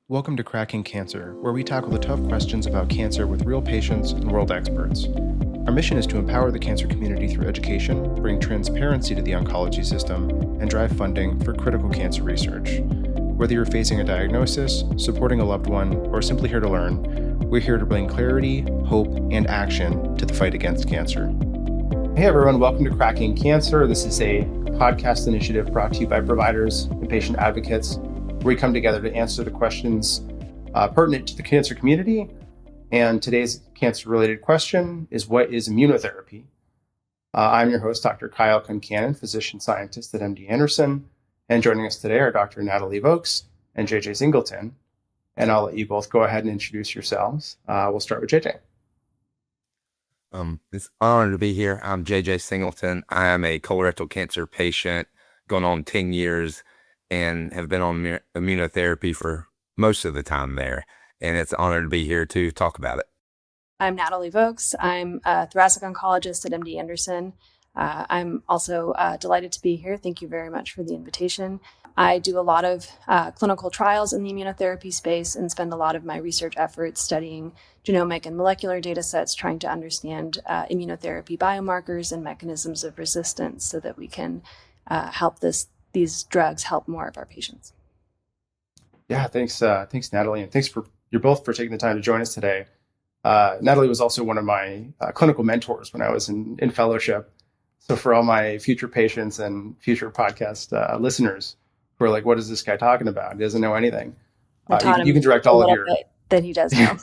Welcome to Cracking Cancer, where we tackle the tough questions about cancer with real patients and world experts. Our mission is to empower the cancer community through education, bring transparency to the oncology system, and drive funding for critical cancer research. Whether you're facing a diagnosis, supporting a loved one, or simply here to learn, we're here to bring clarity, hope, and action to the fight against cancer. Hey everyone, welcome to Cracking Cancer. This is a podcast initiative brought to you by providers and patient advocates, where we come together to answer the questions pertinent to the cancer community. And today's cancer-related question is, what is immunotherapy? I'm your host, Dr. Kyle Concannon, physician scientist at MD Anderson. And joining us today are Dr. Natalie Vokes and JJ Singleton. And I'll let you both go ahead and introduce yourselves. We'll start with JJ. It's an honor to be here. I'm JJ Singleton. I am a colorectal cancer patient going on 10 years and have been on immunotherapy for most of the time there. And it's an honor to be here to talk about it. I'm Natalie Vokes. I'm a thoracic oncologist at MD Anderson. I'm also delighted to be here. Thank you very much for the invitation. I do a lot of clinical trials in the immunotherapy space and spend a lot of my research efforts studying genomic and molecular data sets, trying to understand immunotherapy biomarkers and mechanisms of resistance so that we can help these drugs help more of our patients. Yeah, thanks, Natalie, and thanks for you both for taking the time to join us today. Natalie was also one of my clinical mentors when I was in fellowship. So for all my future patients and future podcast listeners who are like, what is this guy talking about? He doesn't know anything. You can direct all of your... That he does know.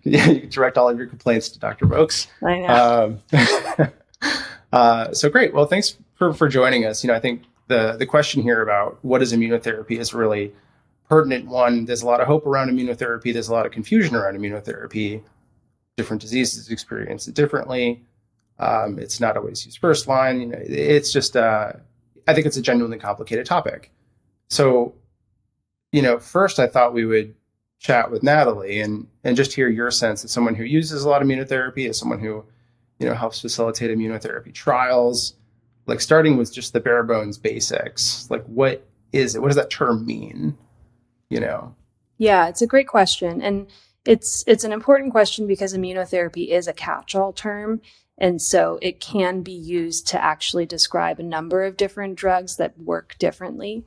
Yeah, you can direct all of your complaints to Dr. Vokes. I know. So great. Well, thanks for joining us. I think the question here about what is immunotherapy is really pertinent one. There's a lot of hope around immunotherapy. There's a lot of confusion around immunotherapy. Different diseases experience it differently. It's not always used first line. It's just, I think it's a genuinely complicated topic. So, first I thought we would chat with Natalie and just hear your sense as someone who uses a lot of immunotherapy, as someone who, helps facilitate immunotherapy trials, like starting with just the bare bones basics. Like, what is it? What does that term mean? Yeah, it's a great question. And it's an important question because immunotherapy is a catch-all term. And so it can be used to actually describe a number of different drugs that work differently.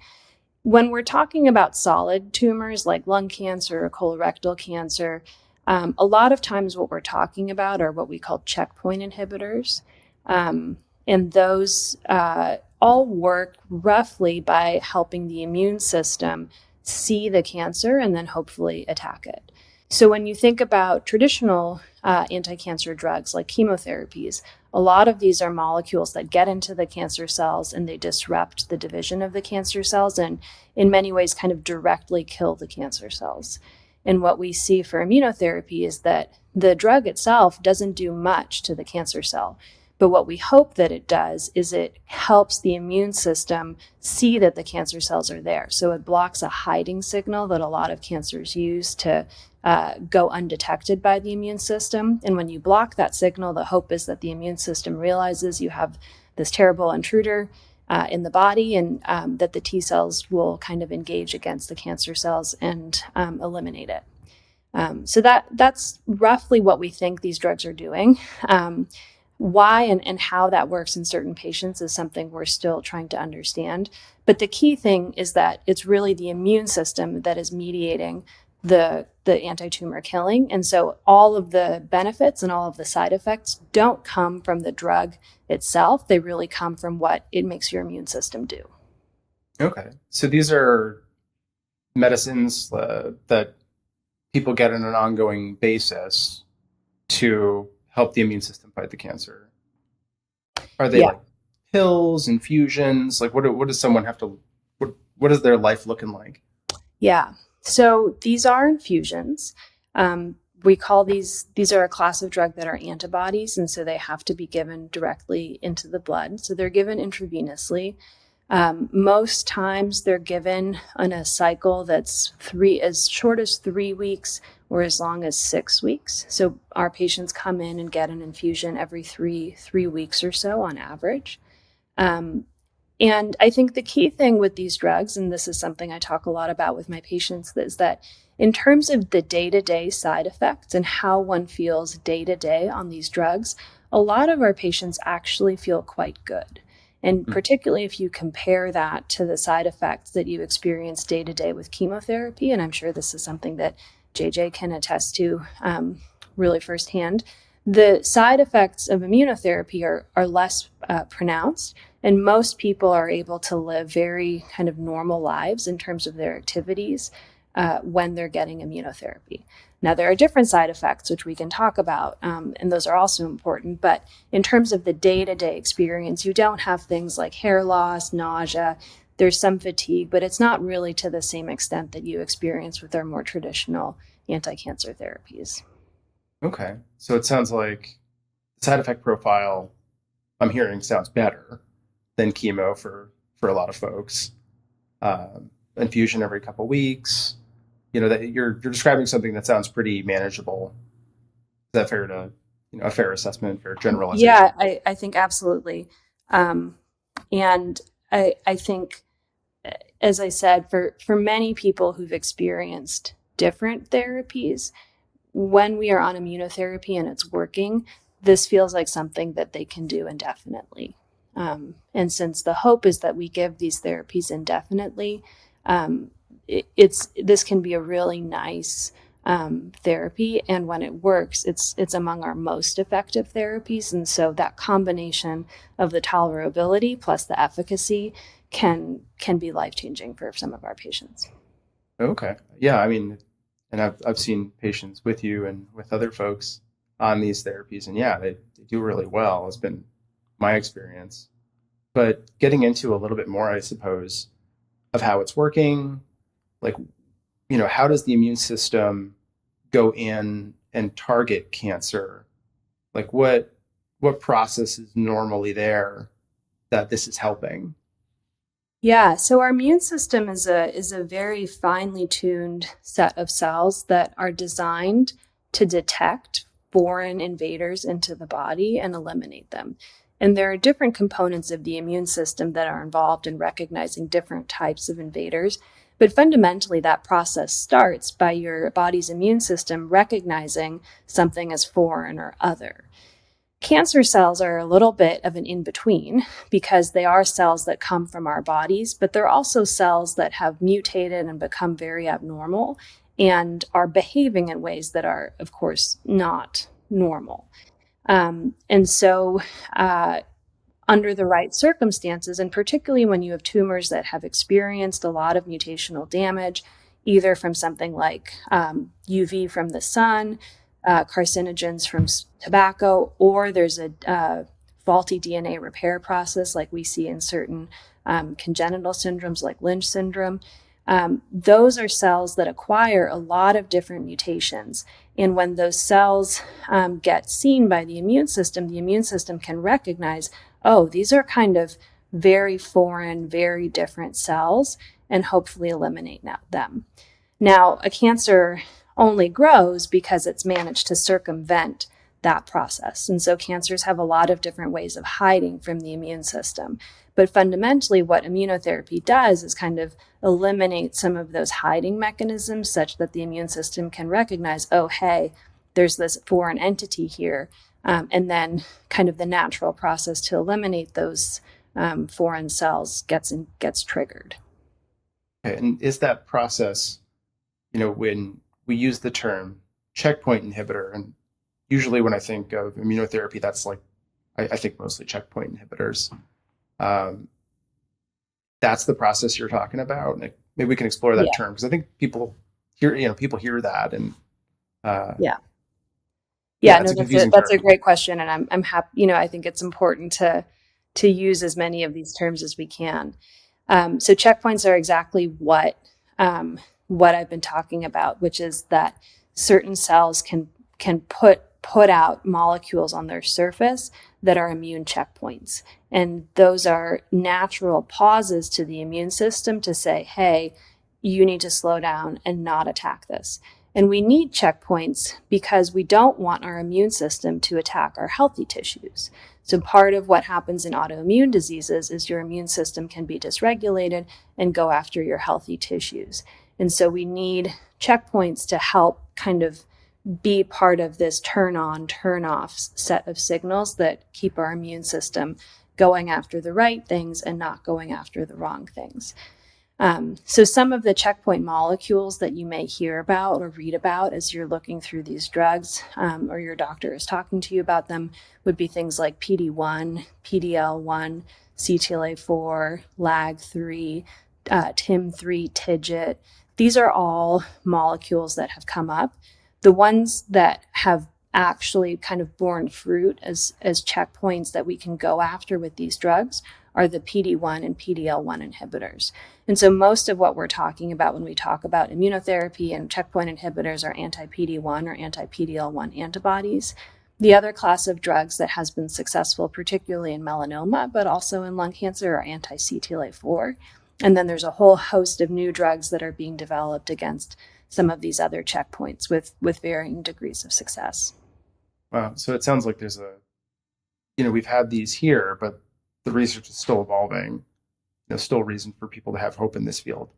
When we're talking about solid tumors like lung cancer or colorectal cancer, a lot of times what we're talking about are what we call checkpoint inhibitors. And those all work roughly by helping the immune system see the cancer and then hopefully attack it. So when you think about traditional anti-cancer drugs like chemotherapies, a lot of these are molecules that get into the cancer cells and they disrupt the division of the cancer cells and in many ways kind of directly kill the cancer cells. And what we see for immunotherapy is that the drug itself doesn't do much to the cancer cell. But what we hope that it does is it helps the immune system see that the cancer cells are there. So it blocks a hiding signal that a lot of cancers use to go undetected by the immune system. And when you block that signal, the hope is that the immune system realizes you have this terrible intruder in the body and that the T cells will kind of engage against the cancer cells and eliminate it. So that's roughly what we think these drugs are doing. Why and how that works in certain patients is something we're still trying to understand. But the key thing is that it's really the immune system that is mediating the anti-tumor killing. And so all of the benefits and all of the side effects don't come from the drug itself. They really come from what it makes your immune system do. Okay. So these are medicines that people get on an ongoing basis to help the immune system fight the cancer. Are they like pills, infusions? Like what does someone have to, what is their life looking like? Yeah. So these are infusions. We call these are a class of drug that are antibodies. And so they have to be given directly into the blood. So they're given intravenously. Most times they're given on a cycle that's as short as 3 weeks or as long as 6 weeks. So our patients come in and get an infusion every three weeks or so on average. And I think the key thing with these drugs, and this is something I talk a lot about with my patients, is that in terms of the day-to-day side effects and how one feels day-to-day on these drugs, a lot of our patients actually feel quite good. And particularly if you compare that to the side effects that you experience day-to-day with chemotherapy, and I'm sure this is something that JJ can attest to really firsthand, the side effects of immunotherapy are less pronounced, and most people are able to live very kind of normal lives in terms of their activities when they're getting immunotherapy. Now, there are different side effects, which we can talk about, and those are also important. But in terms of the day-to-day experience, you don't have things like hair loss, nausea. There's some fatigue, but it's not really to the same extent that you experience with our more traditional anti-cancer therapies. Okay. So it sounds like the side effect profile I'm hearing sounds better than chemo for a lot of folks. Infusion every couple weeks. That you're describing something that sounds pretty manageable. Is that fair to, a fair assessment, fair generalization? Yeah, I think absolutely. And I think, as I said, for many people who've experienced different therapies, when we are on immunotherapy and it's working, this feels like something that they can do indefinitely. And since the hope is that we give these therapies indefinitely, this can be a really nice therapy, and when it works, it's among our most effective therapies. And so that combination of the tolerability plus the efficacy can be life-changing for some of our patients. Okay. Yeah, I mean, and I've seen patients with you and with other folks on these therapies, and yeah, they do really well. It's been my experience. But getting into a little bit more, I suppose, of how it's working, like, how does the immune system go in and target cancer? Like what process is normally there that this is helping? Yeah, so our immune system is a very finely tuned set of cells that are designed to detect foreign invaders into the body and eliminate them. And there are different components of the immune system that are involved in recognizing different types of invaders. But fundamentally, that process starts by your body's immune system recognizing something as foreign or other. Cancer cells are a little bit of an in-between because they are cells that come from our bodies, but they're also cells that have mutated and become very abnormal and are behaving in ways that are, of course, not normal. And so under the right circumstances, and particularly when you have tumors that have experienced a lot of mutational damage, either from something like UV from the sun, carcinogens from tobacco, or there's a faulty DNA repair process like we see in certain congenital syndromes like Lynch syndrome. Those are cells that acquire a lot of different mutations. And when those cells get seen by the immune system can recognize, oh, these are kind of very foreign, very different cells, and hopefully eliminate them. Now, a cancer only grows because it's managed to circumvent that process. And so cancers have a lot of different ways of hiding from the immune system. But fundamentally, what immunotherapy does is kind of eliminate some of those hiding mechanisms such that the immune system can recognize, oh, hey, there's this foreign entity here. And then kind of the natural process to eliminate those foreign cells gets triggered. Okay. And is that process, when we use the term checkpoint inhibitor, and usually when I think of immunotherapy, that's like, I think mostly checkpoint inhibitors. That's the process you're talking about. Like, maybe we can explore that term, because I think people hear that, and that's a great question, and I'm happy. I think it's important to use as many of these terms as we can. So checkpoints are exactly what I've been talking about, which is that certain cells can put out molecules on their surface that are immune checkpoints. And those are natural pauses to the immune system to say, hey, you need to slow down and not attack this. And we need checkpoints because we don't want our immune system to attack our healthy tissues. So part of what happens in autoimmune diseases is your immune system can be dysregulated and go after your healthy tissues. And so we need checkpoints to help kind of be part of this turn on, turn off set of signals that keep our immune system going after the right things and not going after the wrong things. So some of the checkpoint molecules that you may hear about or read about as you're looking through these drugs, or your doctor is talking to you about them, would be things like PD-1, PD-L1, CTLA-4, LAG-3, TIM-3, TIGIT. These are all molecules that have come up. The ones that have actually kind of borne fruit as checkpoints that we can go after with these drugs are the PD-1 and PD-L1 inhibitors. And so most of what we're talking about when we talk about immunotherapy and checkpoint inhibitors are anti-PD-1 or anti-PD-L1 antibodies. The other class of drugs that has been successful, particularly in melanoma, but also in lung cancer, are anti-CTLA-4. And then there's a whole host of new drugs that are being developed against some of these other checkpoints with varying degrees of success. Wow. So it sounds like there's we've had these here, but the research is still evolving. Still reason for people to have hope in this field.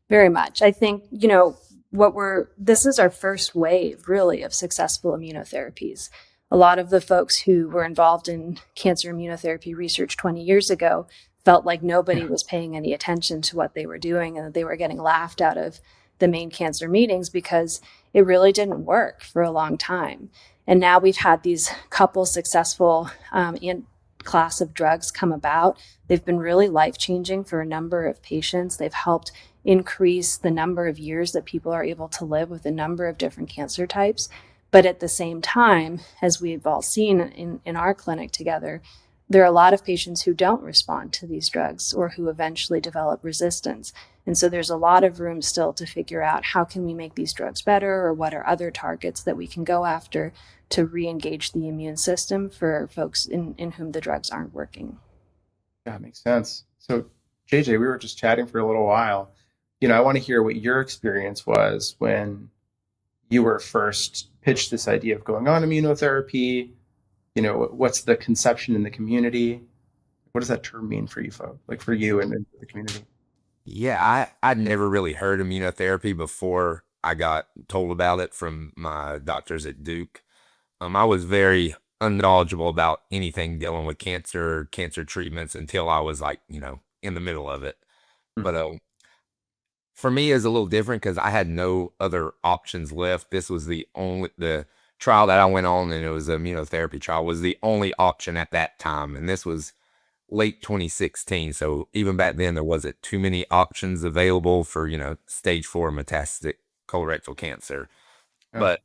Very much. I think, this is our first wave really of successful immunotherapies. A lot of the folks who were involved in cancer immunotherapy research 20 years ago felt like nobody was paying any attention to what they were doing and that they were getting laughed out of the main cancer meetings because it really didn't work for a long time. And now we've had these couple successful class of drugs come about. They've been really life-changing for a number of patients. They've helped increase the number of years that people are able to live with a number of different cancer types. But at the same time, as we've all seen in our clinic together, there are a lot of patients who don't respond to these drugs or who eventually develop resistance. And so there's a lot of room still to figure out how can we make these drugs better or what are other targets that we can go after to re-engage the immune system for folks in whom the drugs aren't working. Yeah, makes sense. So JJ, we were just chatting for a little while. I want to hear what your experience was when you were first pitched this idea of going on immunotherapy. What's the conception in the community? What does that term mean for you folks, like for you and the community? Yeah, I'd never really heard immunotherapy before I got told about it from my doctors at Duke. I was very unknowledgeable about anything dealing with cancer treatments until I was in the middle of it. But for me, it's a little different because I had no other options left. This was the trial that I went on, and it was an immunotherapy trial, was the only option at that time. And this was late 2016. So even back then, there wasn't too many options available for, stage 4 metastatic colorectal cancer. Yeah. But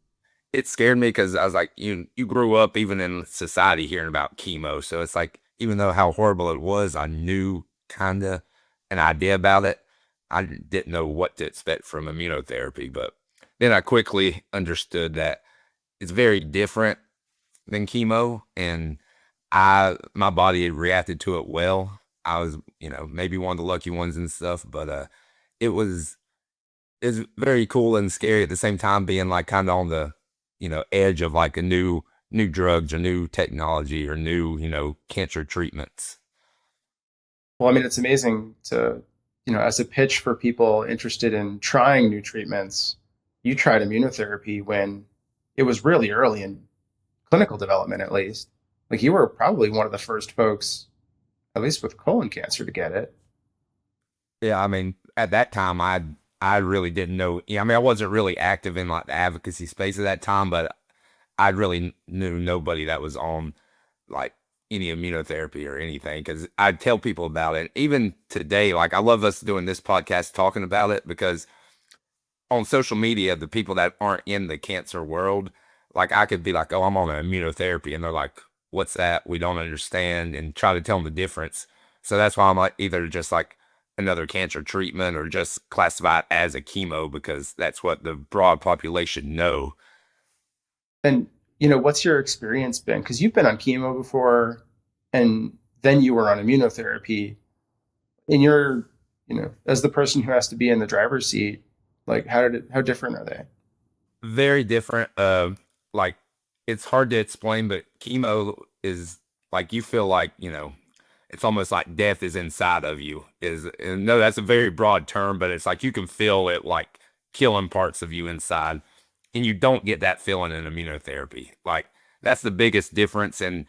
it scared me because I was like, you grew up even in society hearing about chemo. So it's like, even though how horrible it was, I knew kind of an idea about it. I didn't know what to expect from immunotherapy, but then I quickly understood that it's very different than chemo, and my body had reacted to it well. I was, maybe one of the lucky ones and stuff, but it's very cool and scary at the same time, being like kind of on the edge of like a new drugs or new technology or new cancer treatments. Well, it's amazing to as a pitch for people interested in trying new treatments. You tried immunotherapy when it was really early in clinical development, at least. Like, you were probably one of the first folks, at least with colon cancer, to get it. Yeah, at that time, I really didn't know. I wasn't really active in like the advocacy space at that time, but I really knew nobody that was on like any immunotherapy or anything, because I'd tell people about it. Even today, like, I love us doing this podcast talking about it, because on social media, the people that aren't in the cancer world, like, I could be like, oh, I'm on an immunotherapy, and they're like, what's that? We don't understand, and try to tell them the difference. So that's why I'm like, either just like another cancer treatment or just classify it as a chemo, because that's what the broad population know. And, what's your experience been? Because you've been on chemo before, and then you were on immunotherapy. And you're, as the person who has to be in the driver's seat, like, how different are they? Very different. Like it's hard to explain, but chemo is like you feel like, it's almost like death is inside of you. And no, that's a very broad term, but it's like you can feel it like killing parts of you inside. And you don't get that feeling in immunotherapy. Like that's the biggest difference. And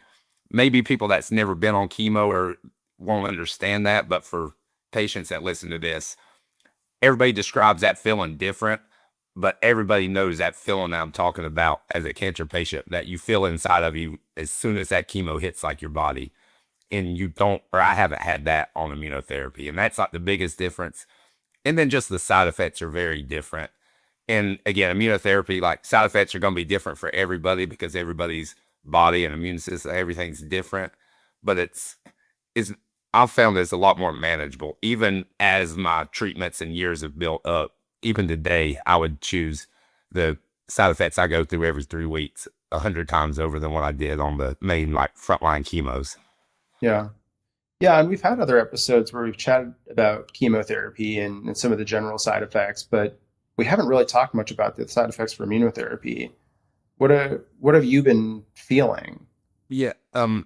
maybe people that's never been on chemo or won't understand that, but for patients that listen to this, everybody describes that feeling different, but everybody knows that feeling that I'm talking about as a cancer patient that you feel inside of you as soon as that chemo hits like your body. And you don't, or I haven't had that on immunotherapy. And that's like the biggest difference. And then just the side effects are very different. And again, immunotherapy, like side effects are going to be different for everybody because everybody's body and immune system, everything's different. But it's I've found it's a lot more manageable. Even as my treatments and years have built up, even today, I would choose the side effects I go through every 3 weeks 100 times over than what I did on the main like frontline chemos. Yeah. Yeah, and we've had other episodes where we've chatted about chemotherapy and some of the general side effects, but we haven't really talked much about the side effects for immunotherapy. What have you been feeling? Yeah, I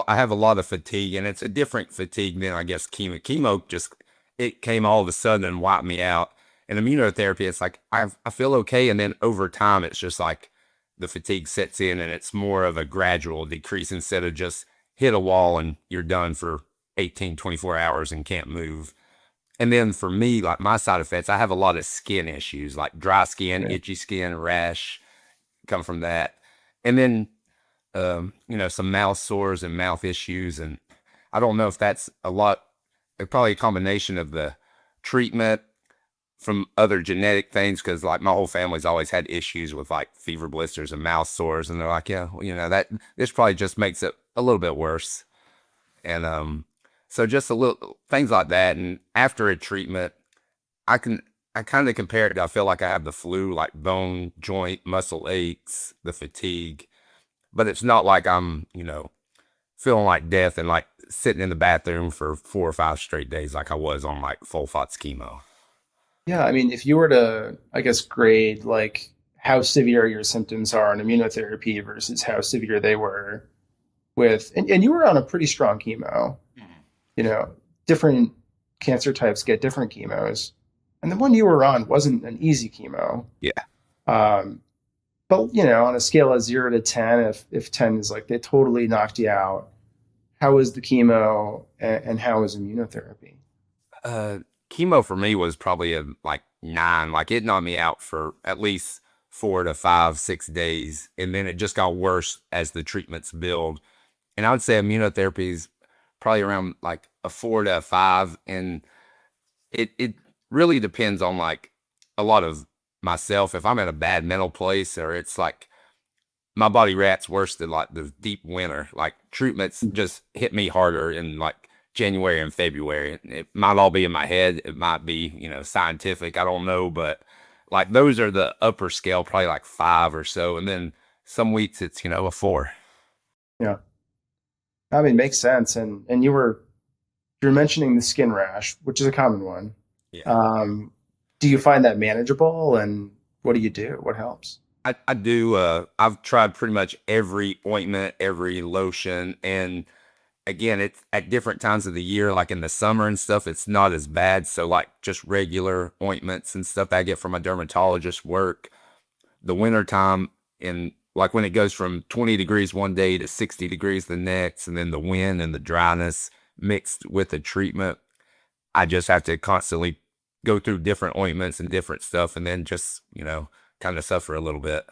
have a lot of fatigue, and it's a different fatigue than I guess chemo. Chemo just it came all of a sudden and wiped me out. And immunotherapy, it's like I feel okay, and then over time, it's just like the fatigue sets in, and it's more of a gradual decrease instead of just hit a wall and you're done for 18, 24 hours and can't move. And then for me, like my side effects, I have a lot of skin issues, like dry skin, Yeah. itchy skin, rash come from that. And then some mouth sores and mouth issues. And I don't know if that's probably a combination of the treatment from other genetic things, because like my whole family's always had issues with like fever blisters and mouth sores. And they're like, yeah, well, that this probably just makes it a little bit worse. And so just a little things like that. And after a treatment, I can I kind of compare it to, I feel like I have the flu, like bone, joint, muscle aches, the fatigue, but it's not like I'm, feeling like death and like sitting in the bathroom for 4 or 5 straight days like I was on like full FOTS chemo. Yeah, I mean, if you were to, I guess, grade like how severe your symptoms are on immunotherapy versus how severe they were and you were on a pretty strong chemo, you know, different cancer types get different chemos. And the one you were on wasn't an easy chemo. Yeah. Um, but, on a scale of 0 to 10, if 10 is like they totally knocked you out, how was the chemo and how was immunotherapy? Uh, Chemo for me was probably a like 9. Like it knocked me out for at least 4 to 5, 6 days, and then it just got worse as the treatments build. And I would say immunotherapy is probably around like a 4 to 5, and it really depends on like a lot of myself. If I'm in a bad mental place, or it's like my body reacts worse than like the deep winter. Like treatments just hit me harder in like January and February. It might all be in my head. It might be, scientific. I don't know, but like those are the upper scale, probably like 5 or so. And then some weeks it's, a 4. Yeah, I mean, makes sense. And you're mentioning the skin rash, which is a common one. Yeah. Do you find that manageable, and what do you do? What helps? I do. I've tried pretty much every ointment, every lotion, and again, it's at different times of the year. Like in the summer and stuff, it's not as bad. So like just regular ointments and stuff I get from a dermatologist work. The winter time, and like when it goes from 20 degrees one day to 60 degrees the next, and then the wind and the dryness mixed with the treatment, I just have to constantly go through different ointments and different stuff, and then just, kind of suffer a little bit.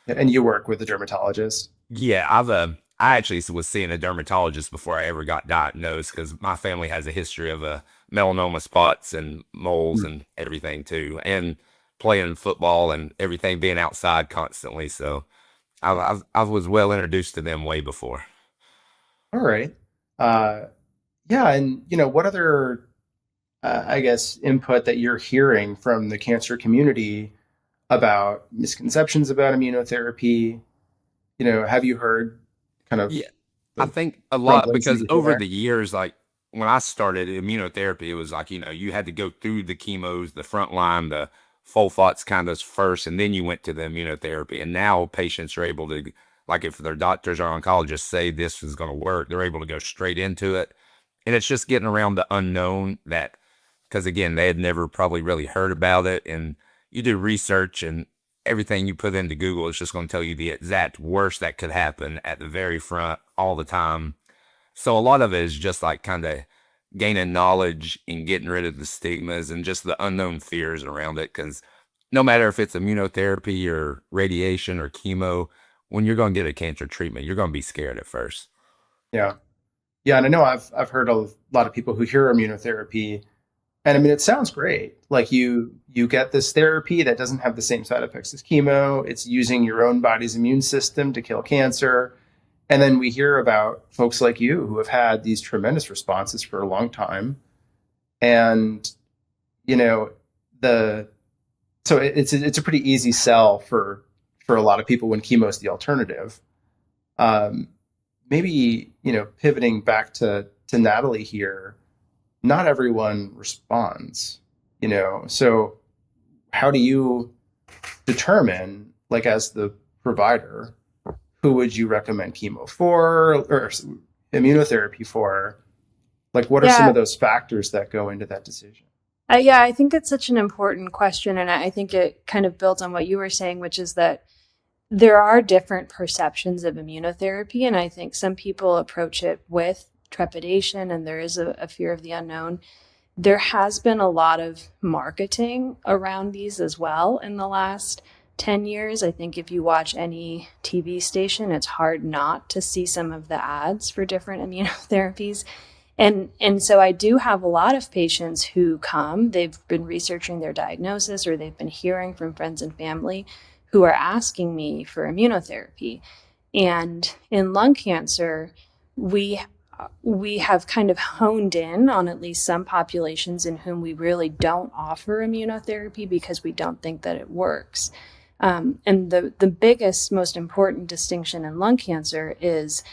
And you work with a dermatologist? Yeah, I actually was seeing a dermatologist before I ever got diagnosed, because my family has a history of melanoma spots and moles and everything too, and playing football and everything, being outside constantly. So I was well introduced to them way before. All right. Uh, yeah, and what other, I guess, input that you're hearing from the cancer community about misconceptions about immunotherapy? Have you heard kind of Yeah, I the think a lot rumblings that because you over hear the years, like when I started immunotherapy, it was like, you had to go through the chemos, the front line, the FOLFOX kindas first, and then you went to the immunotherapy. And now patients are able to, like if their doctors or oncologists say this is going to work, they're able to go straight into it. And it's just getting around the unknown that, because again, they had never probably really heard about it. And you do research and everything you put into Google is just going to tell you the exact worst that could happen at the very front all the time. So a lot of it is just like kind of gaining knowledge and getting rid of the stigmas and just the unknown fears around it. Because no matter if it's immunotherapy or radiation or chemo, when you're going to get a cancer treatment, you're going to be scared at first. Yeah. Yeah. And I know I've heard a lot of people who hear immunotherapy, and I mean, it sounds great. Like you get this therapy that doesn't have the same side effects as chemo. It's using your own body's immune system to kill cancer. And then we hear about folks like you who have had these tremendous responses for a long time. And, you know, so it's a pretty easy sell for a lot of people when chemo is the alternative. Maybe, pivoting back to Natalie here, not everyone responds, so how do you determine, like, as the provider, who would you recommend chemo for or immunotherapy for? Like, what are some of those factors that go into that decision? I think it's such an important question. And I think it kind of builds on what you were saying, which is that there are different perceptions of immunotherapy. And I think some people approach it with trepidation, and there is a fear of the unknown. There has been a lot of marketing around these as well in the last 10 years. I think if you watch any TV station, it's hard not to see some of the ads for different immunotherapies. And so I do have a lot of patients who come, they've been researching their diagnosis, or they've been hearing from friends and family who are asking me for immunotherapy. And in lung cancer, we have kind of honed in on at least some populations in whom we really don't offer immunotherapy because we don't think that it works. And the biggest, most important distinction in lung cancer is,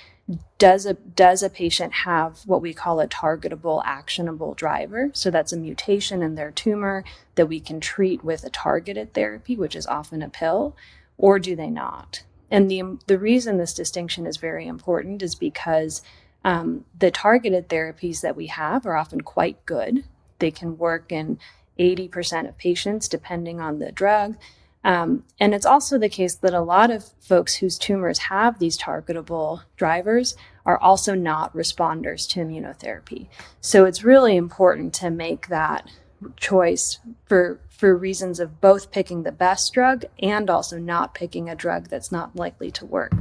does a patient have what we call a targetable, actionable driver? So that's a mutation in their tumor that we can treat with a targeted therapy, which is often a pill, or do they not? And the reason this distinction is very important is because the targeted therapies that we have are often quite good. They can work in 80% of patients, depending on the drug. And it's also the case that a lot of folks whose tumors have these targetable drivers are also not responders to immunotherapy. So it's really important to make that choice for reasons of both picking the best drug and also not picking a drug that's not likely to work.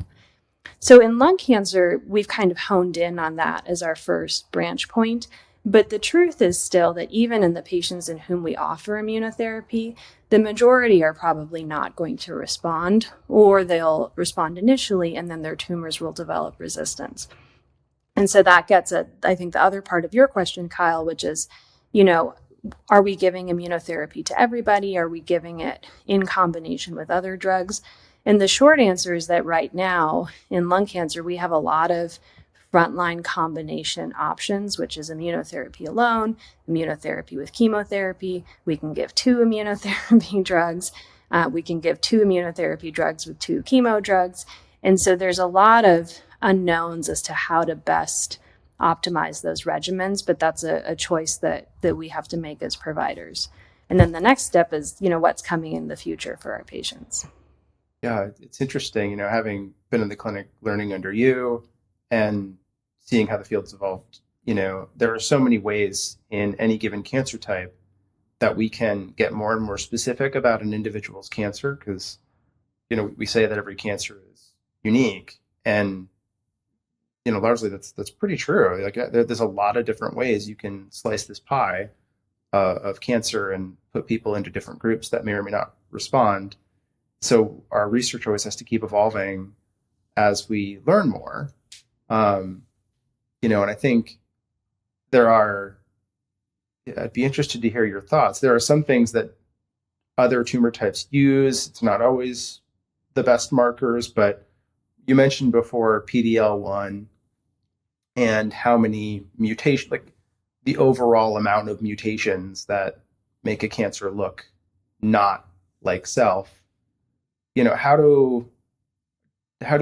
So in lung cancer, we've kind of honed in on that as our first branch point. But the truth is still that even in the patients in whom we offer immunotherapy, the majority are probably not going to respond, or they'll respond initially and then their tumors will develop resistance. And so that gets at, I think, the other part of your question, Kyle, which is, are we giving immunotherapy to everybody? Are we giving it in combination with other drugs? And the short answer is that right now in lung cancer, we have a lot of frontline combination options, which is immunotherapy alone, immunotherapy with chemotherapy. We can give 2 immunotherapy drugs. We can give 2 immunotherapy drugs with 2 chemo drugs. And so there's a lot of unknowns as to how to best optimize those regimens, but that's a choice that we have to make as providers. And then the next step is, what's coming in the future for our patients. Yeah, it's interesting, having been in the clinic, learning under you and seeing how the field's evolved. There are so many ways in any given cancer type that we can get more and more specific about an individual's cancer, because, we say that every cancer is unique, and, largely that's pretty true. Like, there's a lot of different ways you can slice this pie of cancer and put people into different groups that may or may not respond. So our research always has to keep evolving as we learn more. And I think I'd be interested to hear your thoughts. There are some things that other tumor types use. It's not always the best markers, but you mentioned before PD-L1 and how many mutations, like the overall amount of mutations that make a cancer look not like self, how do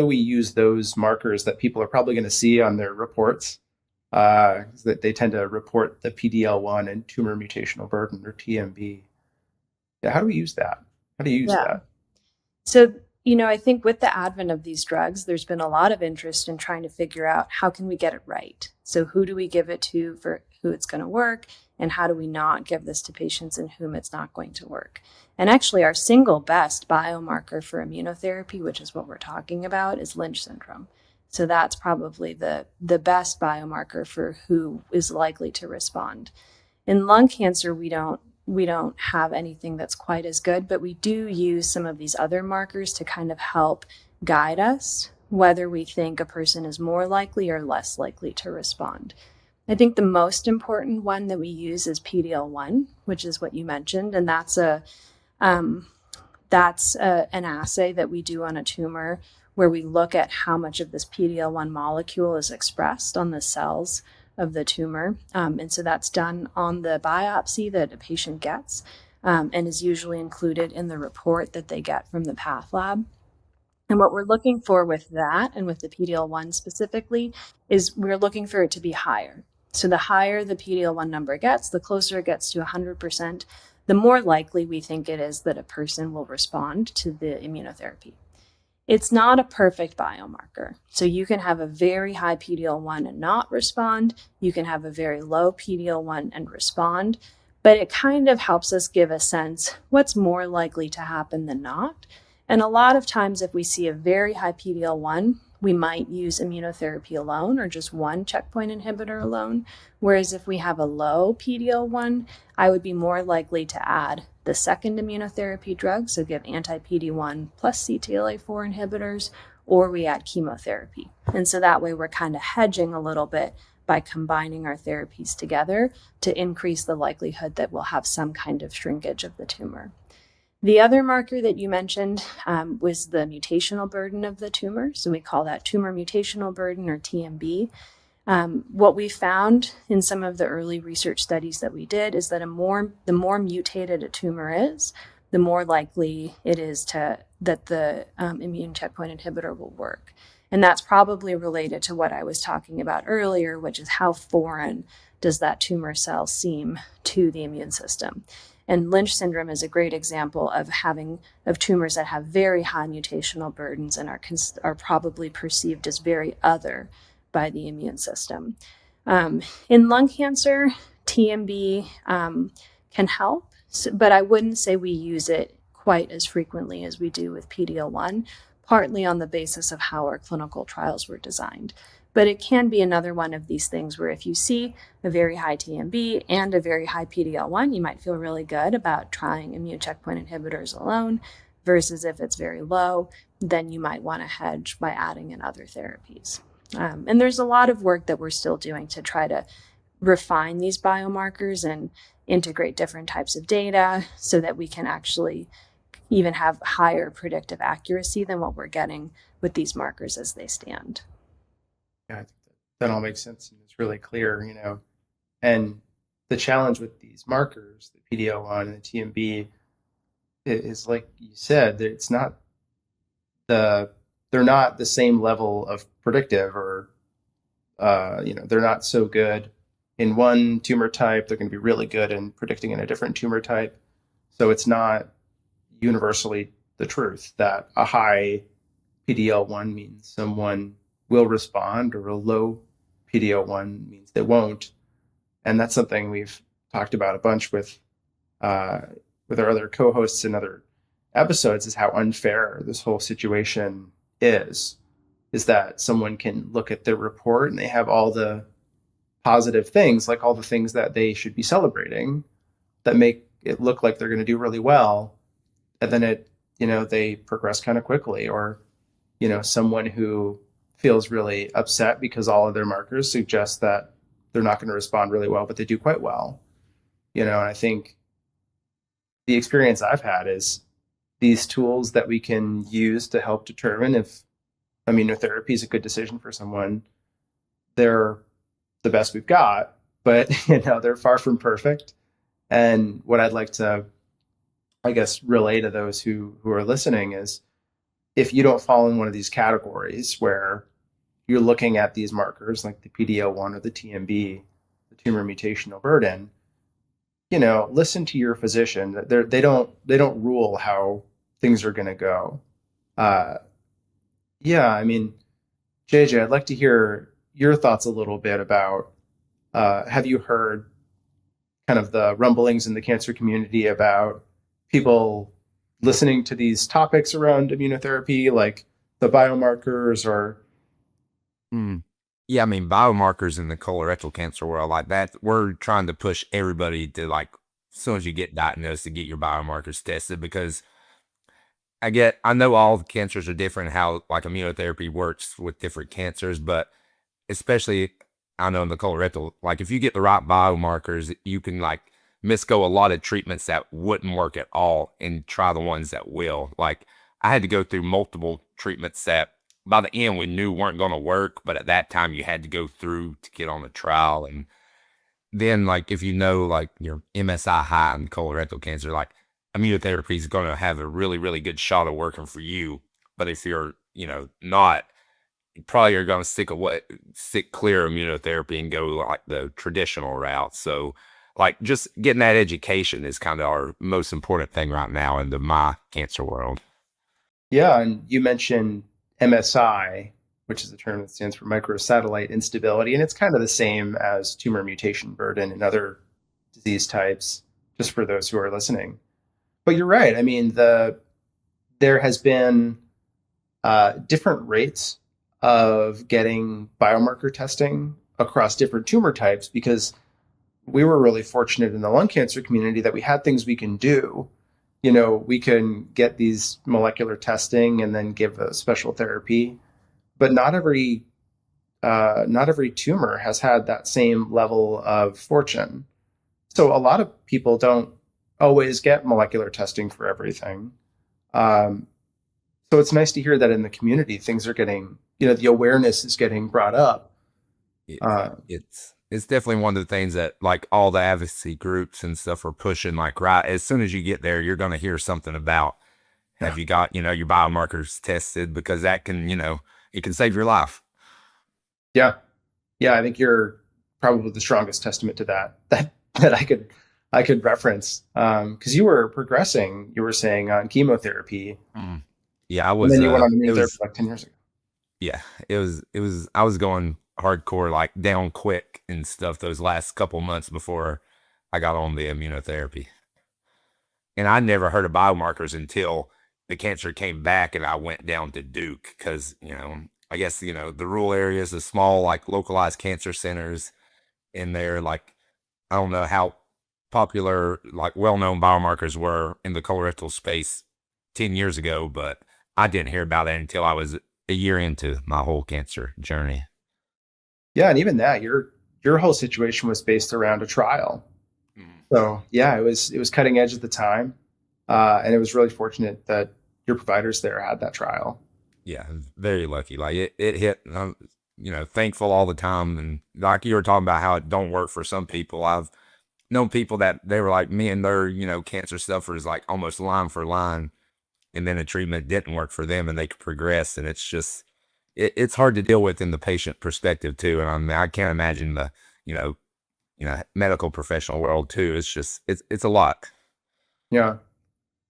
we use those markers that people are probably going to see on their reports? That they tend to report the PDL1 and tumor mutational burden, or TMB. Yeah, how do we use that? How do you use Yeah. that? So, I think with the advent of these drugs, there's been a lot of interest in trying to figure out how can we get it right. So who do we give it to for who it's going to work? And how do we not give this to patients in whom it's not going to work? And actually, our single best biomarker for immunotherapy, which is what we're talking about, is Lynch syndrome. So that's probably the best biomarker for who is likely to respond. In lung cancer, we don't have anything that's quite as good, but we do use some of these other markers to kind of help guide us whether we think a person is more likely or less likely to respond. I think the most important one that we use is PDL1, which is what you mentioned, and that's an assay that we do on a tumor where we look at how much of this PDL1 molecule is expressed on the cells of the tumor. And so that's done on the biopsy that a patient gets, and is usually included in the report that they get from the path lab. And what we're looking for with that, and with the PDL1 specifically, is we're looking for it to be higher. So the higher the PDL1 number gets, the closer it gets to 100%, the more likely we think it is that a person will respond to the immunotherapy. It's not a perfect biomarker. So you can have a very high PDL1 and not respond. You can have a very low PDL1 and respond. But it kind of helps us give a sense what's more likely to happen than not. And a lot of times, if we see a very high PDL1, we might use immunotherapy alone or just one checkpoint inhibitor alone. Whereas if we have a low PDL1, I would be more likely to add the second immunotherapy drug, so give anti-PD1 plus CTLA4 inhibitors, or we add chemotherapy. And so that way we're kind of hedging a little bit by combining our therapies together to increase the likelihood that we'll have some kind of shrinkage of the tumor. The other marker that you mentioned was the mutational burden of the tumor. So we call that tumor mutational burden, or TMB. What we found in some of the early research studies that we did is that the more mutated a tumor is, the more likely it is that the immune checkpoint inhibitor will work. And that's probably related to what I was talking about earlier, which is how foreign does that tumor cell seem to the immune system. And Lynch syndrome is a great example of tumors that have very high mutational burdens and are probably perceived as very other by the immune system. In lung cancer, TMB can help, but I wouldn't say we use it quite as frequently as we do with PDL1, partly on the basis of how our clinical trials were designed. But it can be another one of these things where if you see a very high TMB and a very high PDL1, you might feel really good about trying immune checkpoint inhibitors alone, versus if it's very low, then you might want to hedge by adding in other therapies. And there's a lot of work that we're still doing to try to refine these biomarkers and integrate different types of data so that we can actually even have higher predictive accuracy than what we're getting with these markers as they stand. Yeah, I think that all makes sense and it's really clear, And the challenge with these markers, the PDL1 and the TMB, is like you said, that it's not they're not the same level of predictive, or they're not so good in one tumor type. They're going to be really good in predicting in a different tumor type. So it's not universally the truth that a high PDL1 means someone will respond, or a low PDL1 means they won't. And that's something we've talked about a bunch with our other co-hosts in other episodes, is how unfair this whole situation is that someone can look at their report and they have all the positive things, like all the things that they should be celebrating, that make it look like they're going to do really well. And then they progress kind of quickly, or, someone who feels really upset because all of their markers suggest that they're not going to respond really well, but they do quite well. And I think the experience I've had is these tools that we can use to help determine if immunotherapy is a good decision for someone, they're the best we've got, but they're far from perfect. And what I'd like to I guess, relay to those who are listening is if you don't fall in one of these categories where you're looking at these markers like the PD-L1 or the TMB, the tumor mutational burden, listen to your physician. They don't rule how things are going to go. Uh, yeah, I mean, JJ, I'd like to hear your thoughts a little bit about. Have you heard kind of the rumblings in the cancer community about people listening to these topics around immunotherapy, like the biomarkers or? Mm. Yeah, I mean, biomarkers in the colorectal cancer world, like that, we're trying to push everybody to, like, as soon as you get diagnosed, to get your biomarkers tested, because I know all the cancers are different, how like immunotherapy works with different cancers, but especially I know in the colorectal, like if you get the right biomarkers, you can like misgo a lot of treatments that wouldn't work at all and try the ones that will. Like I had to go through multiple treatments that by the end we knew weren't going to work, but at that time you had to go through to get on the trial. And then like if you know like your MSI high in colorectal cancer, like immunotherapy is going to have a really, really good shot of working for you. But if you're, not, you probably are going to stick clear immunotherapy and go like the traditional route. So like just getting that education is kind of our most important thing right now in the my cancer world. Yeah, and you mentioned MSI, which is a term that stands for microsatellite instability, and it's kind of the same as tumor mutation burden and other disease types, just for those who are listening. But you're right. I mean, there has been different rates of getting biomarker testing across different tumor types because we were really fortunate in the lung cancer community that we had things we can do. We can get these molecular testing and then give a special therapy, but not every tumor has had that same level of fortune. So a lot of people don't always get molecular testing for everything. Um, so it's nice to hear that in the community, things are getting, the awareness is getting brought up. It, Uh, it's definitely one of the things that like all the advocacy groups and stuff are pushing. Like right as soon as you get there, you're going to hear something about yeah, have you got your biomarkers tested, because that can it can save your life. yeah, yeah. I think you're probably the strongest testament to that I could reference because you were progressing. You were saying on chemotherapy, Mm. Yeah, I and was. then you went on It immunotherapy was. like 10 years ago. Yeah, it was. It was. I was going hardcore, like down quick and stuff. Those last couple months before I got on the immunotherapy, and I never heard of biomarkers until the cancer came back, and I went down to Duke because I guess the rural areas, the small like localized cancer centers in there, like I don't know how popular, like well-known biomarkers were in the colorectal space 10 years ago, but I didn't hear about it until I was a year into my whole cancer journey. Yeah, and even that, your whole situation was based around a trial. Mhm. So yeah, it was cutting edge at the time, and it was really fortunate that your providers there had that trial. Yeah, very lucky. Like it hit, and I'm, thankful all the time. And like you were talking about how it don't work for some people. I've known people that they were like me and their, cancer sufferers, like almost line for line, and then a treatment didn't work for them and they could progress. And it's just it's hard to deal with in the patient perspective too. And I mean, I can't imagine the you know medical professional world too. It's just it's a lot. Yeah.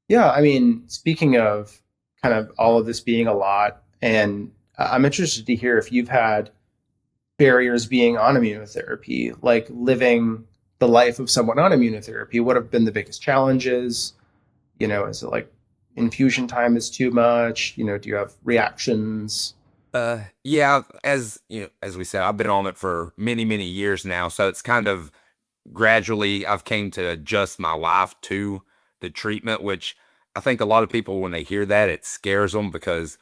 Yeah, I mean, speaking of kind of all of this being a lot, and I'm interested to hear if you've had barriers being on immunotherapy, like living the life of someone on immunotherapy. What have been the biggest challenges? Is it like infusion time is too much? Do you have reactions? Yeah, as as we said, I've been on it for many, many years now. So it's kind of gradually I've came to adjust my life to the treatment, which I think a lot of people, when they hear that, it scares them because,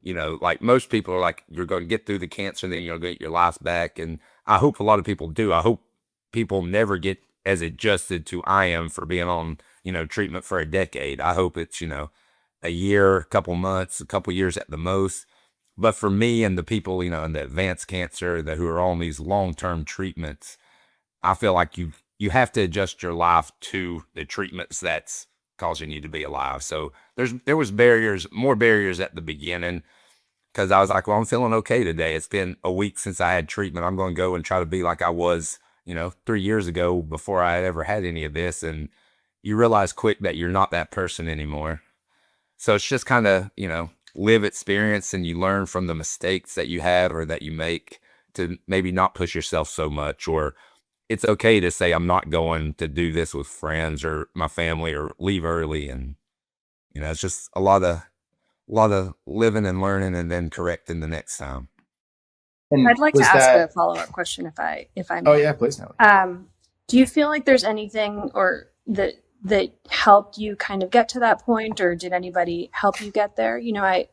like most people are like, you're going to get through the cancer and then you're going to get your life back. And I hope a lot of people do. I hope people never get as adjusted to I am for being on, treatment for a decade. I hope it's, a year, a couple months, a couple years at the most. But for me and the people, in the advanced cancer that who are on these long-term treatments, I feel like you have to adjust your life to the treatments that's causing you to be alive. So there was more barriers at the beginning, because I was like, well, I'm feeling okay today. It's been a week since I had treatment. I'm going to go and try to be like I was, 3 years ago before I had ever had any of this. And you realize quick that you're not that person anymore. So it's just kind of, live experience, and you learn from the mistakes that you have or that you make to maybe not push yourself so much, or it's okay to say, I'm not going to do this with friends or my family or leave early. And, it's just a lot of living and learning and then correcting the next time. And I'd like to was ask a that? follow-up question if I Oh may. yeah, please, Natalie. Do you feel like there's anything or that helped you kind of get to that point, or did anybody help you get there?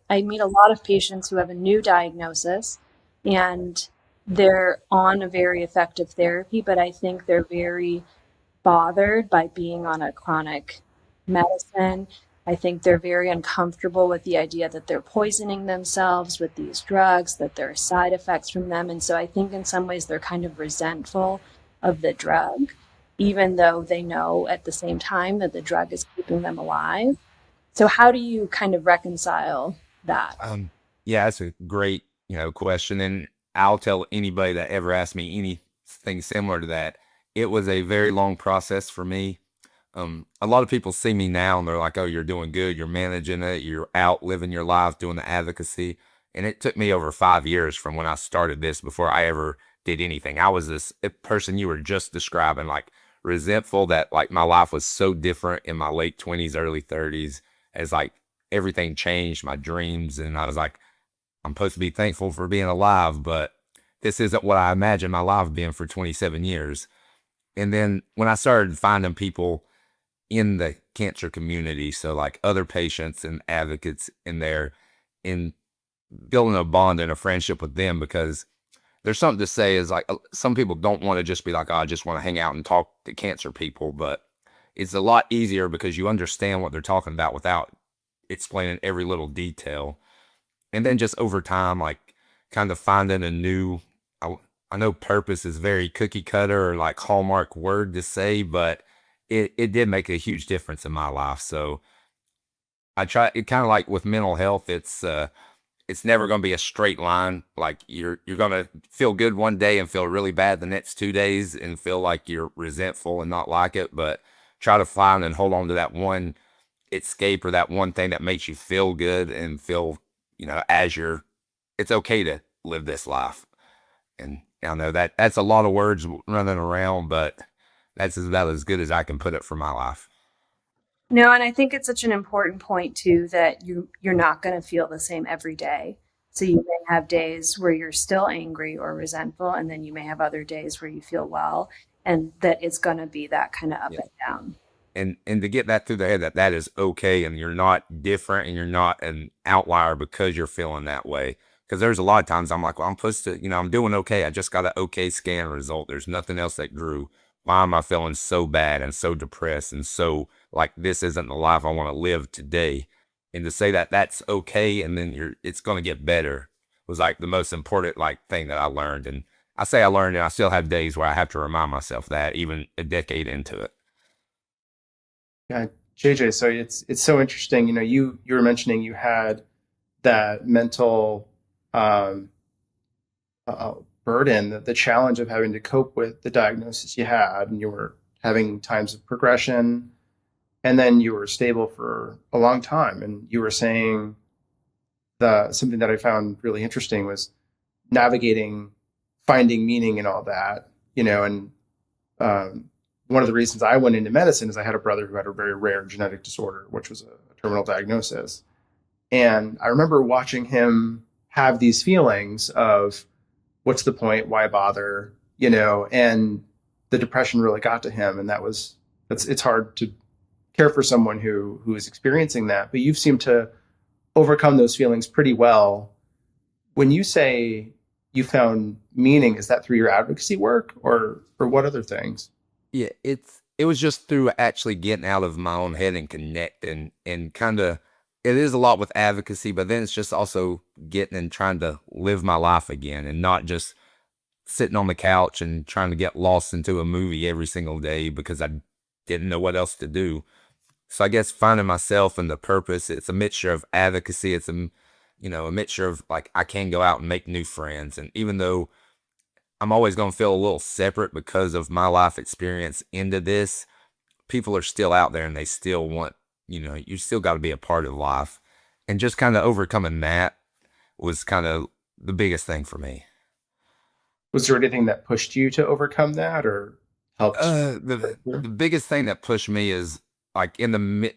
I meet a lot of patients who have a new diagnosis and they're on a very effective therapy, but I think they're very bothered by being on a chronic medicine. I think they're very uncomfortable with the idea that they're poisoning themselves with these drugs, that there are side effects from them. And so I think in some ways they're kind of resentful of the drug, even though they know at the same time that the drug is keeping them alive. So how do you kind of reconcile that? Yeah, that's a great, question. And I'll tell anybody that ever asks me anything similar to that, it was a very long process for me. A lot of people see me now and they're like, oh, you're doing good. You're managing it. You're out living your life, doing the advocacy. And it took me over 5 years from when I started this before I ever did anything. I was this person you were just describing, like resentful that like my life was so different in my late 20s, early 30s, as like everything changed, my dreams. And I was like, I'm supposed to be thankful for being alive, but this isn't what I imagined my life being for 27 years. And then when I started finding people in the cancer community, so like other patients and advocates in there, in building a bond and a friendship with them, because there's something to say is like some people don't want to just be like, oh, I just want to hang out and talk to cancer people, but it's a lot easier because you understand what they're talking about without explaining every little detail. And then just over time, like kind of finding a new, I know purpose is very cookie cutter or like hallmark word to say, but it did make a huge difference in my life. So I try it kind of like with mental health. It's never going to be a straight line. Like you're going to feel good one day and feel really bad the next 2 days and feel like you're resentful and not like it. But try to find and hold on to that one escape or that one thing that makes you feel good and feel, it's okay to live this life. And I know that's a lot of words running around, but that's about as good as I can put it for my life. No, and I think it's such an important point too that you're not going to feel the same every day. So you may have days where you're still angry or resentful, and then you may have other days where you feel well, and that it's going to be that kind of up and down. And to get that through the head that is okay, and you're not different, and you're not an outlier because you're feeling that way. Because there's a lot of times I'm like, well, I'm supposed to, I'm doing okay. I just got an okay scan result. There's nothing else that grew. Why am I feeling so bad and so depressed and so like this isn't the life I want to live today? And to say that that's okay, and then it's going to get better was like the most important like thing that I learned. And I say I learned, and I still have days where I have to remind myself that even a decade into it. Yeah, JJ. So it's so interesting. You were mentioning you had that mental um, burden, the challenge of having to cope with the diagnosis you had, and you were having times of progression, and then you were stable for a long time. And you were saying something that I found really interesting was navigating, finding meaning in all that, and one of the reasons I went into medicine is I had a brother who had a very rare genetic disorder, which was a terminal diagnosis. And I remember watching him have these feelings of what's the point? Why bother? And the depression really got to him. And it's hard to care for someone who is experiencing that, but you've seemed to overcome those feelings pretty well. When you say you found meaning, is that through your advocacy work or what other things? Yeah, it was just through actually getting out of my own head and connecting, and kind of it is a lot with advocacy, but then it's just also getting and trying to live my life again and not just sitting on the couch and trying to get lost into a movie every single day because I didn't know what else to do. So I guess finding myself and the purpose, it's a mixture of advocacy. It's a mixture of like, I can go out and make new friends. And even though I'm always going to feel a little separate because of my life experience into this, people are still out there and they still want, you still got to be a part of life. And just kind of overcoming that was kind of the biggest thing for me. Was there anything that pushed you to overcome that or helped? The biggest thing that pushed me is like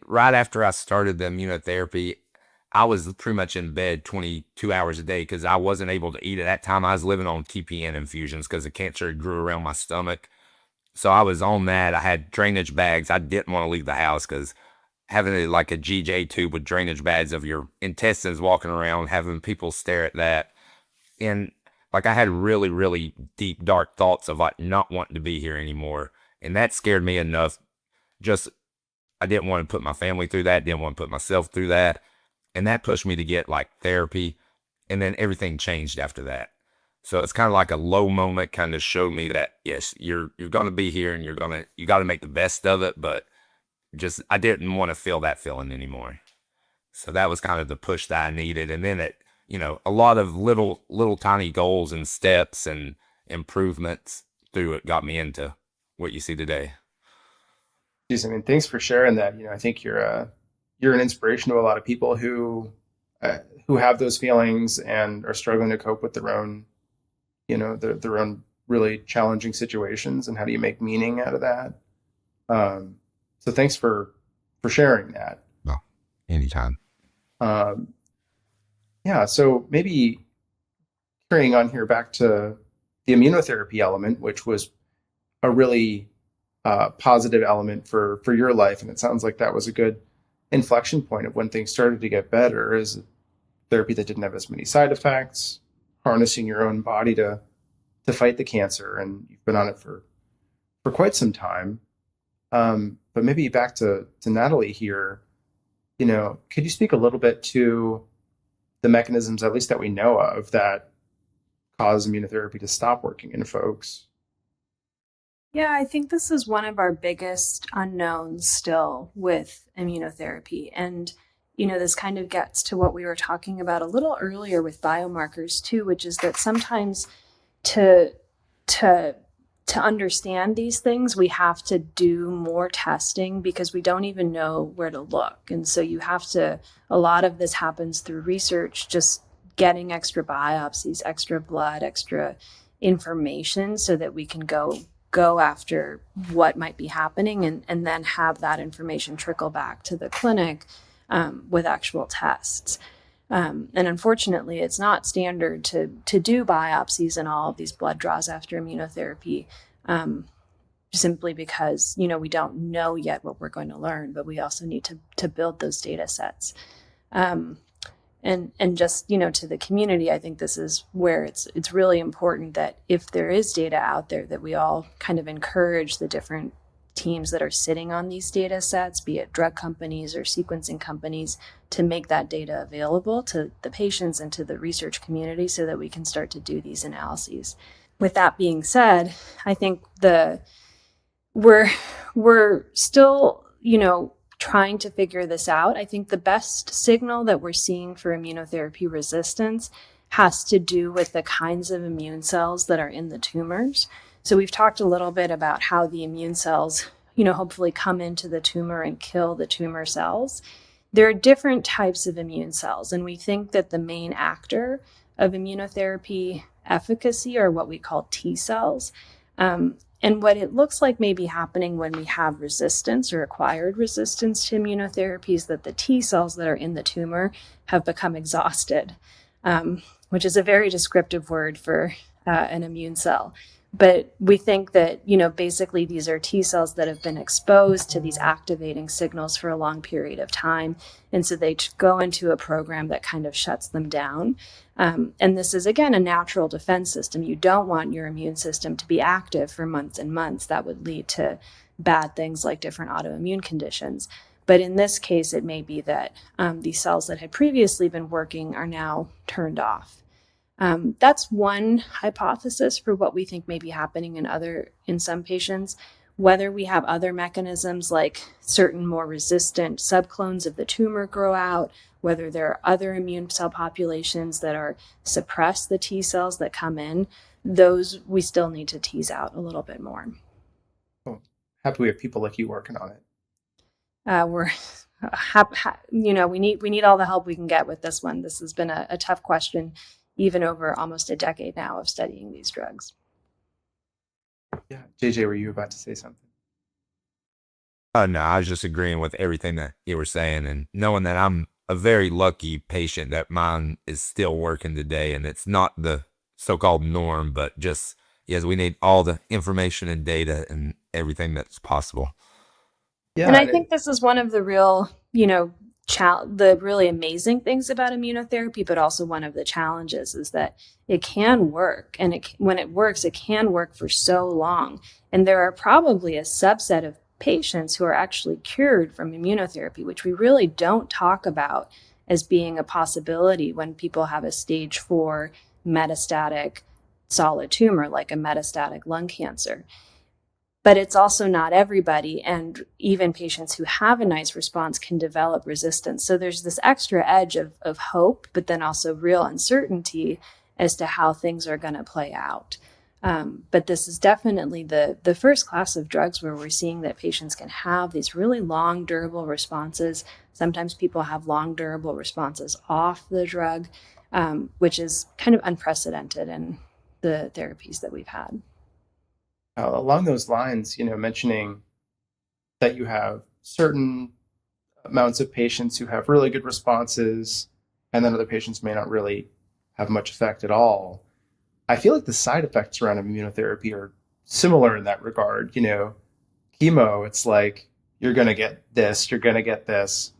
right after I started the immunotherapy, I was pretty much in bed 22 hours a day because I wasn't able to eat at that time. I was living on TPN infusions because the cancer grew around my stomach. So I was on that. I had drainage bags. I didn't want to leave the house because having like a GJ tube with drainage bags of your intestines walking around, having people stare at that. And like I had really, really deep, dark thoughts of like not wanting to be here anymore. And that scared me enough. Just, I didn't want to put my family through that, didn't want to put myself through that. And that pushed me to get like therapy. And then everything changed after that. So it's kind of like a low moment kind of showed me that, yes, you're going to be here and you got to make the best of it. But just, I didn't want to feel that feeling anymore. So that was kind of the push that I needed. And then a lot of little tiny goals and steps and improvements through it got me into what you see today. Geez, I mean, thanks for sharing that. I think you're an inspiration to a lot of people who have those feelings and are struggling to cope with their own really challenging situations, and how do you make meaning out of that? So thanks for sharing that. Well, anytime. Yeah. So maybe carrying on here back to the immunotherapy element, which was a really positive element for your life. And it sounds like that was a good inflection point of when things started to get better, is therapy that didn't have as many side effects, harnessing your own body to fight the cancer. And you've been on it for quite some time. But maybe back to Natalie here, could you speak a little bit to the mechanisms, at least that we know of, that cause immunotherapy to stop working in folks? Yeah, I think this is one of our biggest unknowns still with immunotherapy. And, this kind of gets to what we were talking about a little earlier with biomarkers too, which is that sometimes to understand these things, we have to do more testing because we don't even know where to look. And so a lot of this happens through research, just getting extra biopsies, extra blood, extra information so that we can go after what might be happening and then have that information trickle back to the clinic with actual tests. And unfortunately, it's not standard to do biopsies and all of these blood draws after immunotherapy, simply because, we don't know yet what we're going to learn, but we also need to build those data sets. And just, to the community, I think this is where it's really important that if there is data out there, that we all kind of encourage the different teams that are sitting on these data sets, be it drug companies or sequencing companies, to make that data available to the patients and to the research community so that we can start to do these analyses. With that being said, I think we're still, trying to figure this out. I think the best signal that we're seeing for immunotherapy resistance has to do with the kinds of immune cells that are in the tumors. So we've talked a little bit about how the immune cells, hopefully come into the tumor and kill the tumor cells. There are different types of immune cells, and we think that the main actor of immunotherapy efficacy are what we call T cells. And what it looks like may be happening when we have resistance or acquired resistance to immunotherapy is that the T cells that are in the tumor have become exhausted, which is a very descriptive word for an immune cell. But we think that, basically these are T cells that have been exposed to these activating signals for a long period of time. And so they go into a program that kind of shuts them down. And this is, again, a natural defense system. You don't want your immune system to be active for months and months. That would lead to bad things like different autoimmune conditions. But in this case, it may be that these cells that had previously been working are now turned off. That's one hypothesis for what we think may be happening in some patients. whether we have other mechanisms like certain more resistant subclones of the tumor grow out, whether there are other immune cell populations that are suppress the T cells that come in, those we still need to tease out a little bit more. Cool. Happy we have people like you working on it. We're we need all the help we can get with this one. This has been a tough question, even over almost a decade now of studying these drugs. Yeah. JJ, were you about to say something? No, I was just agreeing with everything that you were saying, and knowing that I'm a very lucky patient that mine is still working today, and it's not the so-called norm, but just, yes, we need all the information and data and everything that's possible. Yeah. And I think this is one of the real, the really amazing things about immunotherapy, but also one of the challenges is that it can work. And when it works, it can work for so long. And there are probably a subset of patients who are actually cured from immunotherapy, which we really don't talk about as being a possibility when people have a stage 4 metastatic solid tumor, like a metastatic lung cancer. But it's also not everybody, and even patients who have a nice response can develop resistance. So there's this extra edge of hope, but then also real uncertainty as to how things are going to play out. But this is definitely the first class of drugs where we're seeing that patients can have these really long, durable responses. Sometimes people have long, durable responses off the drug, which is kind of unprecedented in the therapies that we've had. Along those lines, mentioning that you have certain amounts of patients who have really good responses, and then other patients may not really have much effect at all. I feel like the side effects around immunotherapy are similar in that regard. Chemo, it's like, you're going to get this, you're going to get this.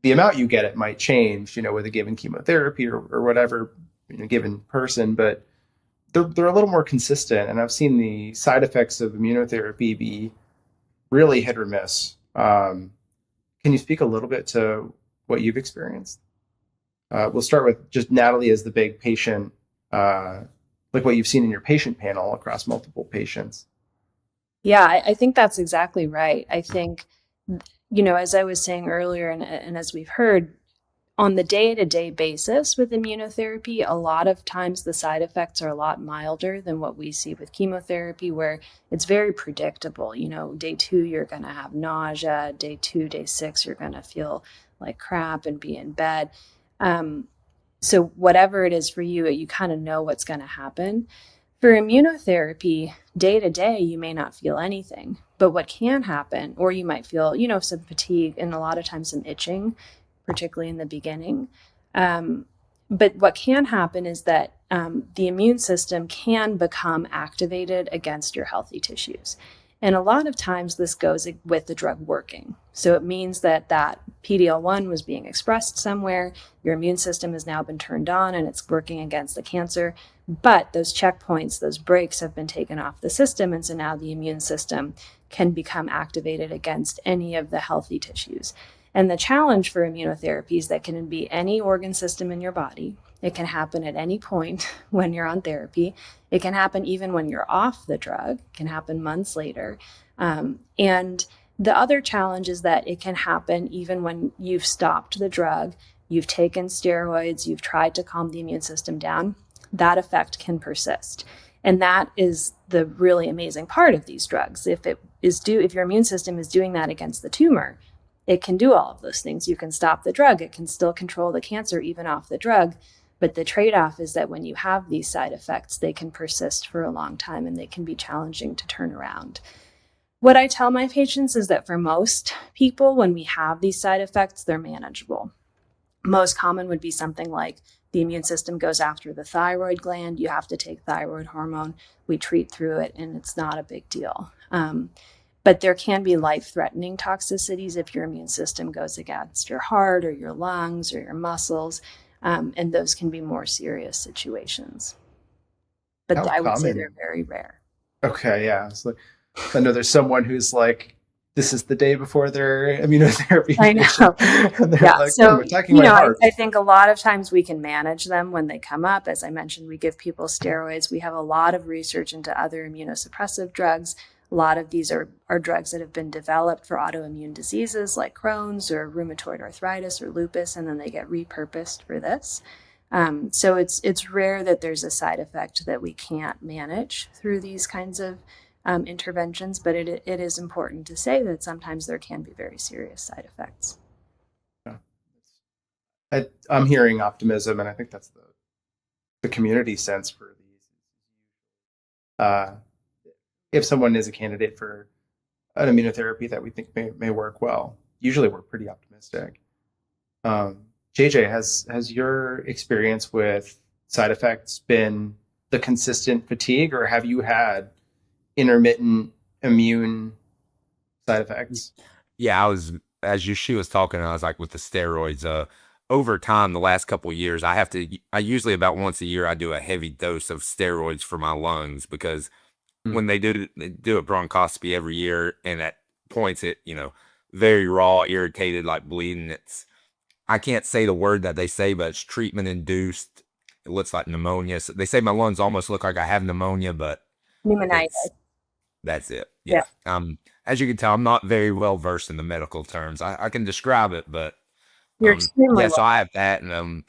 The amount you get, it might change, with a given chemotherapy or whatever, given person, but they're a little more consistent. And I've seen the side effects of immunotherapy be really hit or miss. Can you speak a little bit to what you've experienced? We'll start with just Natalie as the big patient, like what you've seen in your patient panel across multiple patients. Yeah, I think that's exactly right. I think, as I was saying earlier, and as we've heard, on the day-to-day basis with immunotherapy, a lot of times the side effects are a lot milder than what we see with chemotherapy, where it's very predictable. Day 2, you're going to have nausea. Day 2, day 6, you're going to feel like crap and be in bed. So whatever it is for you, you kind of know what's going to happen. For immunotherapy, day to day, you may not feel anything. But what can happen, or you might feel, some fatigue and a lot of times some itching, particularly in the beginning. But what can happen is that the immune system can become activated against your healthy tissues. And a lot of times this goes with the drug working. So it means that PD-L1 was being expressed somewhere, your immune system has now been turned on and it's working against the cancer, but those checkpoints, those breaks have been taken off the system, and so now the immune system can become activated against any of the healthy tissues. And the challenge for immunotherapy is that it can be any organ system in your body. It can happen at any point when you're on therapy. It can happen even when you're off the drug. It can happen months later. And the other challenge is that it can happen even when you've stopped the drug, you've taken steroids, you've tried to calm the immune system down. That effect can persist. And that is the really amazing part of these drugs. If your immune system is doing that against the tumor, it can do all of those things. You can stop the drug. It can still control the cancer even off the drug. But the trade-off is that when you have these side effects, they can persist for a long time and they can be challenging to turn around. What I tell my patients is that for most people, when we have these side effects, they're manageable. Most common would be something like the immune system goes after the thyroid gland. You have to take thyroid hormone. We treat through it and it's not a big deal. But there can be life-threatening toxicities if your immune system goes against your heart or your lungs or your muscles, and those can be more serious situations. But I would say they're very rare. Okay, yeah. So I know there's someone who's like, this is the day before their immunotherapy. I know. And they're Yeah. like, So, attacking my heart. I think a lot of times we can manage them when they come up. As I mentioned, we give people steroids. We have a lot of research into other immunosuppressive drugs A lot of these are drugs that have been developed for autoimmune diseases like Crohn's or rheumatoid arthritis or lupus, and then they get repurposed for this. So it's rare that there's a side effect that we can't manage through these kinds of interventions, but it is important to say that sometimes there can be very serious side effects. Yeah. I'm hearing optimism, and I think that's the community sense for these. If someone is a candidate for an immunotherapy that we think may work well, usually we're pretty optimistic. JJ, has your experience with side effects been the consistent fatigue, or have you had intermittent immune side effects? Yeah, she was talking, I was like, with the steroids, over time, the last couple of years, I usually about once a year, I do a heavy dose of steroids for my lungs because when they do a bronchoscopy every year, and at points it, very raw, irritated, like bleeding. I can't say the word that they say, but it's treatment induced. It looks like pneumonia. So they say my lungs almost look like I have pneumonia, but Pneumonitis. That's it. Yeah. As you can tell, I'm not very well versed in the medical terms. I can describe it, but You're extremely so I have that. And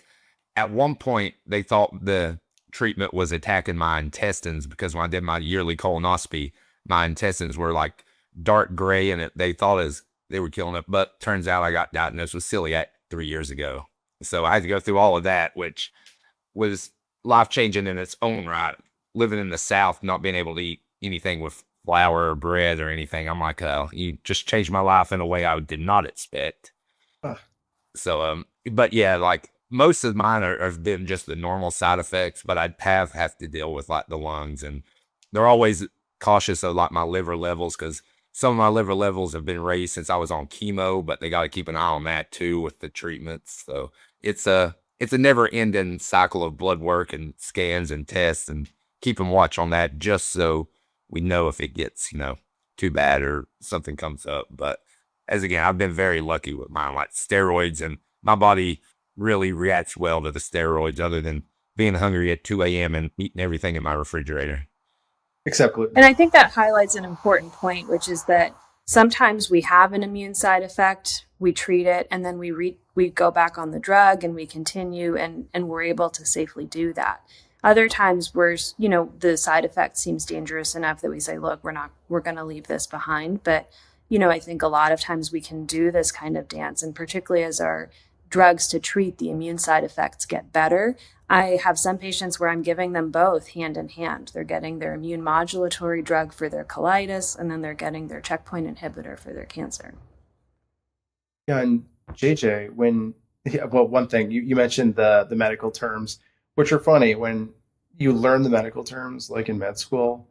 at one point, they thought the treatment was attacking my intestines because when I did my yearly colonoscopy, my intestines were like dark gray, and they thought they were killing it. But turns out I got diagnosed with celiac 3 years ago. So I had to go through all of that, which was life-changing in its own right. Living in the South, not being able to eat anything with flour or bread or anything, I'm like, you just changed my life in a way I did not expect. So, but yeah, like most of mine have been just the normal side effects, but I have to deal with like the lungs, and they're always cautious of like my liver levels because some of my liver levels have been raised since I was on chemo, but they got to keep an eye on that too with the treatments. So it's a never-ending cycle of blood work and scans and tests, and keeping watch on that just so we know if it gets, too bad or something comes up. But I've been very lucky with mine, like steroids, and my body really reacts well to the steroids other than being hungry at 2 a.m. and eating everything in my refrigerator. Except gluten. And I think that highlights an important point, which is that sometimes we have an immune side effect, we treat it, and then we go back on the drug and we continue, and we're able to safely do that. Other times where, the side effect seems dangerous enough that we say, look, we're going to leave this behind. But, I think a lot of times we can do this kind of dance, and particularly as our drugs to treat the immune side effects get better. I have some patients where I'm giving them both hand in hand. They're getting their immune modulatory drug for their colitis, and then they're getting their checkpoint inhibitor for their cancer. Yeah, and JJ, one thing, you mentioned the medical terms, which are funny. When you learn the medical terms, like in med school,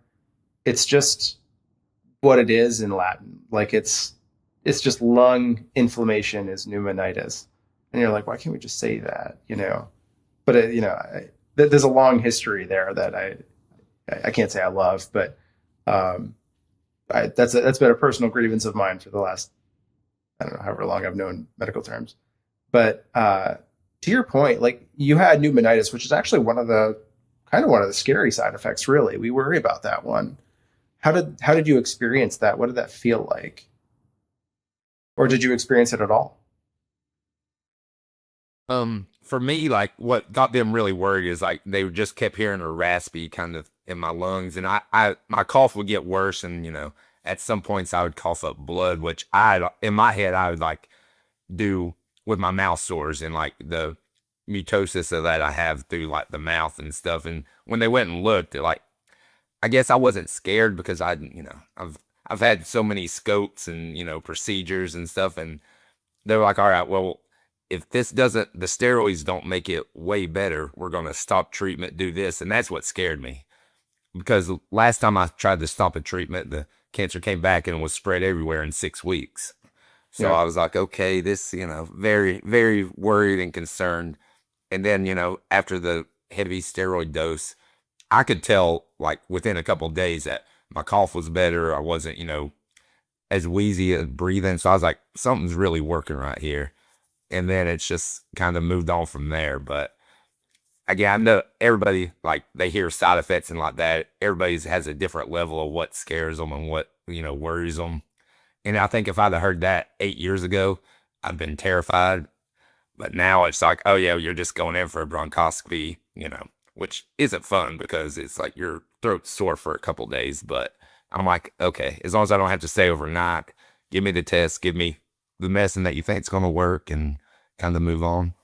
it's just what it is in Latin. Like it's just lung inflammation is pneumonitis. And you're like, why can't we just say that, But, there's a long history there that I can't say I love, but that's been a personal grievance of mine for the last, I don't know, however long I've known medical terms. But to your point, like you had pneumonitis, which is actually one of the scary side effects, really. We worry about that one. How did you experience that? What did that feel like? Or did you experience it at all? For me, like what got them really worried is like they just kept hearing a raspy kind of in my lungs, and my cough would get worse, and at some points I would cough up blood, which in my head I would like do with my mouth sores and like the mucosis of that I have through like the mouth and stuff. And when they went and looked, like I guess I wasn't scared because I've had so many scopes and procedures and stuff, and they're like, all right, well, if the steroids don't make it way better, we're going to stop treatment, do this. And that's what scared me, because last time I tried to stop a treatment, the cancer came back and was spread everywhere in 6 weeks. So I was like, okay, this, very, very worried and concerned. And then, after the heavy steroid dose, I could tell like within a couple of days that my cough was better. I wasn't, as wheezy as breathing. So I was like, something's really working right here. And then it's just kind of moved on from there. But again, I know everybody, like they hear side effects and like that. Everybody has a different level of what scares them and what worries them. And I think if I'd have heard that 8 years ago, I'd been terrified. But now it's like, oh yeah, you're just going in for a bronchoscopy, which isn't fun because it's like your throat's sore for a couple days. But I'm like, okay, as long as I don't have to stay overnight, give me the test, give me the medicine that you think is going to work, and kind of move on.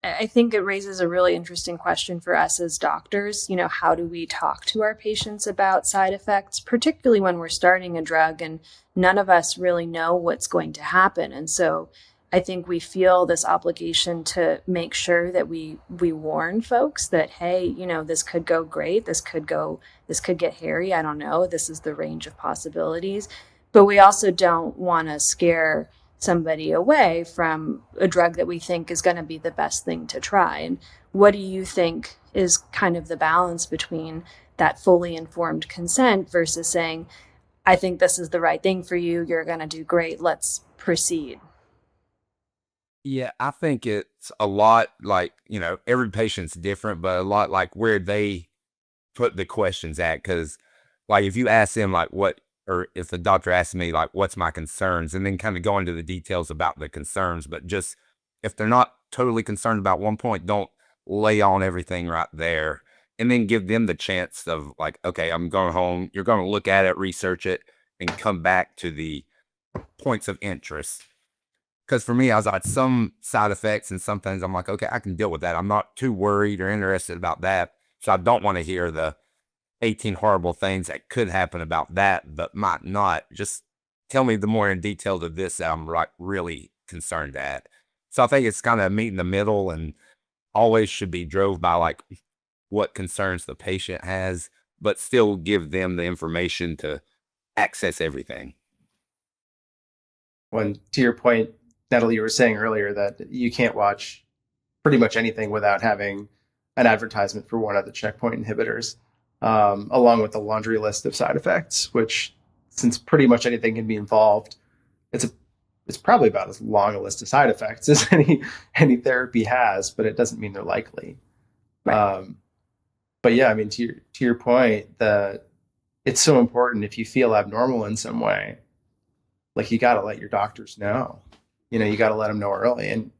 I think it raises a really interesting question for us as doctors. How do we talk to our patients about side effects, particularly when we're starting a drug and none of us really know what's going to happen? And so I think we feel this obligation to make sure that we warn folks that, hey, this could go great. This could get hairy. I don't know. This is the range of possibilities. But we also don't want to scare somebody away from a drug that we think is going to be the best thing to try. And what do you think is kind of the balance between that fully informed consent versus saying, I think this is the right thing for you. You're going to do great. Let's proceed. Yeah, I think it's a lot like, every patient's different, but a lot like where they put the questions at. Because, like, if you ask them, like, or if the doctor asks me, like, what's my concerns, and then kind of go into the details about the concerns, but just if they're not totally concerned about one point, don't lay on everything right there. And then give them the chance of, like, okay, I'm going home. You're going to look at it, research it, and come back to the points of interest. Because for me, I was like, some side effects and some things, I'm like, okay, I can deal with that. I'm not too worried or interested about that. So I don't want to hear the 18 horrible things that could happen about that, but might not. Just tell me the more in detail to this that I'm like really concerned at. So I think it's kind of meet in the middle, and always should be drove by like what concerns the patient has, but still give them the information to access everything. When, to your point, Natalie, you were saying earlier that you can't watch pretty much anything without having an advertisement for one of the checkpoint inhibitors, along with a laundry list of side effects, which, since pretty much anything can be involved, it's probably about as long a list of side effects as any therapy has, but it doesn't mean they're likely. Right. But yeah, I mean, to your point, that it's so important if you feel abnormal in some way, like, you got to let your doctors know. You got to let them know early. And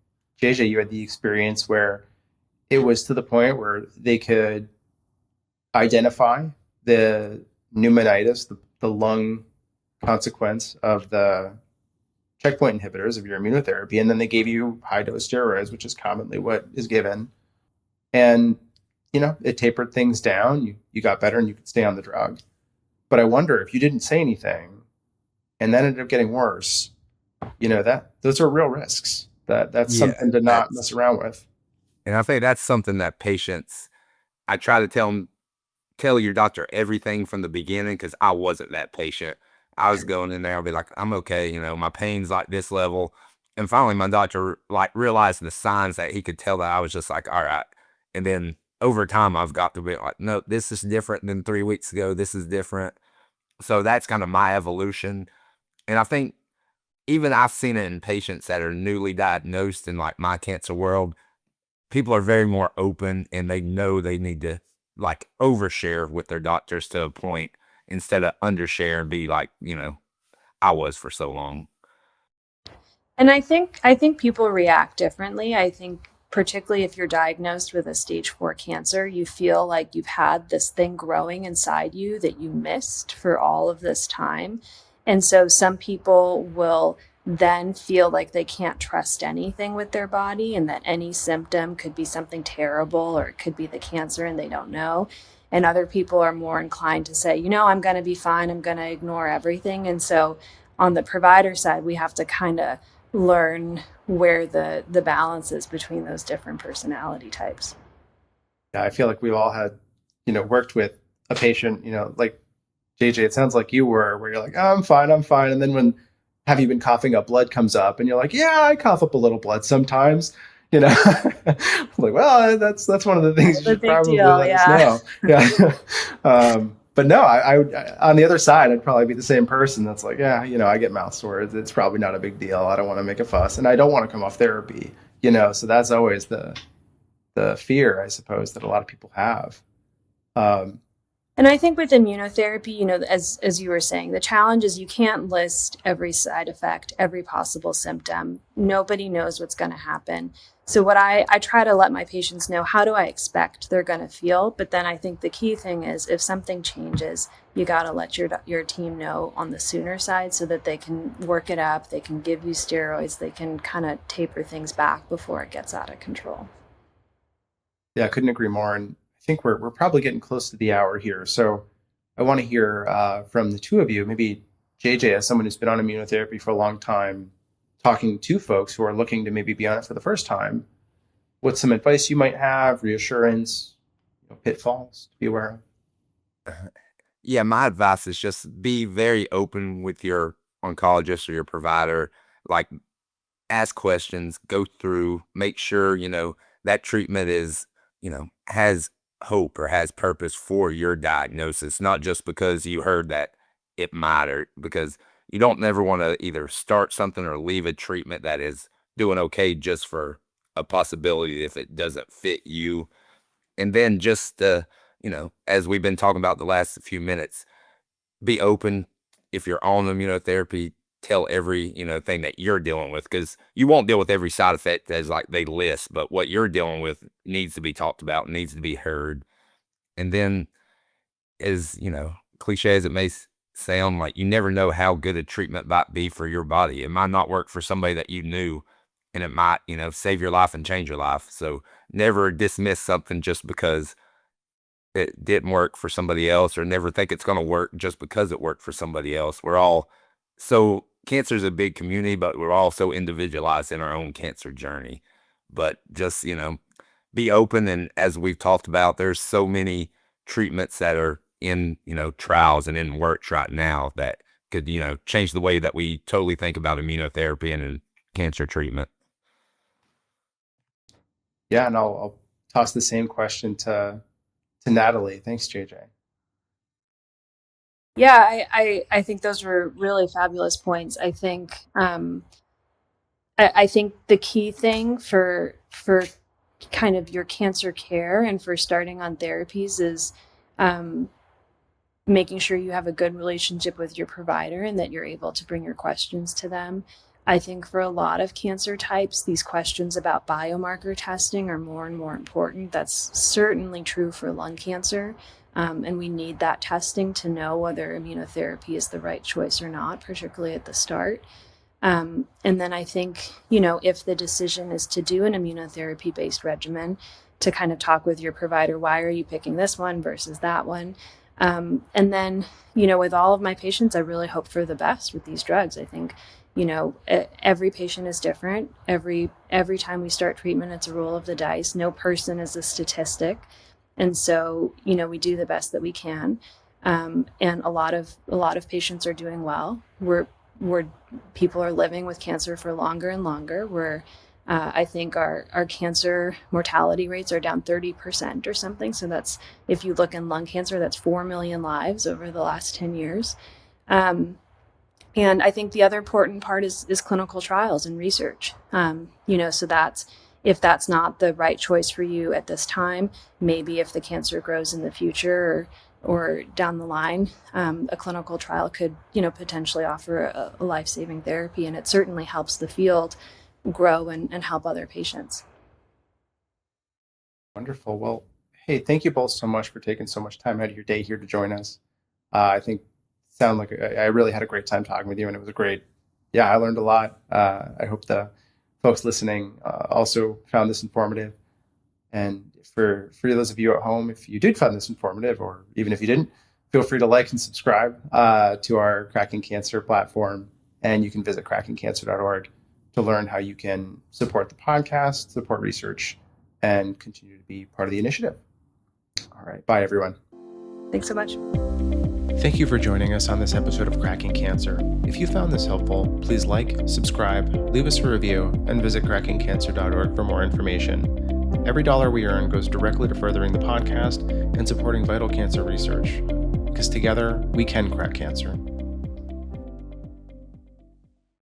JJ, you had the experience where it was to the point where they could identify the pneumonitis, the lung consequence of the checkpoint inhibitors of your immunotherapy, and then they gave you high dose steroids, which is commonly what is given. And it tapered things down. You got better, and you could stay on the drug. But I wonder if you didn't say anything, and then ended up getting worse. That those are real risks. That's something to not mess around with. And I think that's something that patients, I try to tell your doctor everything from the beginning, because I wasn't that patient. I was going in there, I'll be like, I'm okay, my pain's like this level. And finally my doctor like realized the signs that he could tell that I was just like, all right. And then over time I've got to be like, no, this is different than 3 weeks ago. This is different. So that's kind of my evolution. And I think even I've seen it in patients that are newly diagnosed in like my cancer world. People are very more open, and they know they need to like overshare with their doctors to a point instead of undershare and be like, I was for so long. And I think people react differently. I think particularly if you're diagnosed with a stage 4 cancer, you feel like you've had this thing growing inside you that you missed for all of this time. And so some people will then feel like they can't trust anything with their body, and that any symptom could be something terrible, or it could be the cancer and they don't know. And other people are more inclined to say, I'm going to be fine. I'm going to ignore everything. And so on the provider side, we have to kind of learn where the balance is between those different personality types. Yeah, I feel like we've all had, worked with a patient, like JJ, it sounds like you were, where you're like, oh, I'm fine. And then when have you been coughing up blood comes up, and you're like, yeah, I cough up a little blood sometimes. Like, well, that's one of the things you should probably let us know. Yeah. But no, I would, on the other side, I'd probably be the same person that's like, yeah, I get mouth sores. It's probably not a big deal. I don't want to make a fuss, and I don't want to come off therapy. So that's always the fear, I suppose, that a lot of people have. And I think with immunotherapy, as you were saying, the challenge is you can't list every side effect, every possible symptom. Nobody knows what's going to happen. So what I try to let my patients know, how do I expect they're going to feel? But then I think the key thing is if something changes, you got to let your team know on the sooner side so that they can work it up. They can give you steroids. They can kind of taper things back before it gets out of control. Yeah, I couldn't agree more. And I think we're probably getting close to the hour here. So I want to hear from the two of you, maybe JJ, as someone who's been on immunotherapy for a long time, talking to folks who are looking to maybe be on it for the first time, what's some advice you might have, reassurance, pitfalls to be aware of? Yeah, my advice is just be very open with your oncologist or your provider. Like, ask questions, go through, make sure, that treatment is, has hope or has purpose for your diagnosis, not just because you heard that it might, or because you don't never want to either start something or leave a treatment that is doing okay just for a possibility if it doesn't fit you. And then just, as we've been talking about the last few minutes, be open. If you're on immunotherapy, tell every, thing that you're dealing with, because you won't deal with every side effect as like they list, but what you're dealing with needs to be talked about, needs to be heard. And then, as, cliche as it may sound, like, you never know how good a treatment might be for your body. It might not work for somebody that you knew, and it might, save your life and change your life. So never dismiss something just because it didn't work for somebody else, or never think it's going to work just because it worked for somebody else. Cancer is a big community, but we're all so individualized in our own cancer journey. But just, be open. And as we've talked about, there's so many treatments that are in, trials and in works right now that could, change the way that we totally think about immunotherapy and cancer treatment. Yeah, and I'll toss the same question to Natalie. Thanks, JJ. Yeah, I think those were really fabulous points. I think I think the key thing for kind of your cancer care and for starting on therapies is making sure you have a good relationship with your provider and that you're able to bring your questions to them. I think for a lot of cancer types, these questions about biomarker testing are more and more important. That's certainly true for lung cancer. And we need that testing to know whether immunotherapy is the right choice or not, particularly at the start. And then I think, if the decision is to do an immunotherapy-based regimen, to kind of talk with your provider, why are you picking this one versus that one? And then, with all of my patients, I really hope for the best with these drugs. I think, every patient is different. Every time we start treatment, it's a roll of the dice. No person is a statistic. And so, we do the best that we can. And a lot of patients are doing well. People are living with cancer for longer and longer. I think our cancer mortality rates are down 30% or something. So that's, if you look in lung cancer, that's 4 million lives over the last 10 years. And I think the other important part is clinical trials and research. So that's, if that's not the right choice for you at this time, maybe if the cancer grows in the future or down the line, a clinical trial could, potentially offer a life-saving therapy. And it certainly helps the field grow and help other patients. Wonderful. Well, hey, thank you both so much for taking so much time out of your day here to join us. I think sound like I really had a great time talking with you, and it was I learned a lot. I hope the folks listening also found this informative. And for those of you at home, if you did find this informative, or even if you didn't, feel free to like and subscribe to our Cracking Cancer platform. And you can visit crackingcancer.org to learn how you can support the podcast, support research, and continue to be part of the initiative. All right. Bye, everyone. Thanks so much. Thank you for joining us on this episode of Cracking Cancer. If you found this helpful, please like, subscribe, leave us a review, and visit crackingcancer.org for more information. Every dollar we earn goes directly to furthering the podcast and supporting vital cancer research. Because together, we can crack cancer.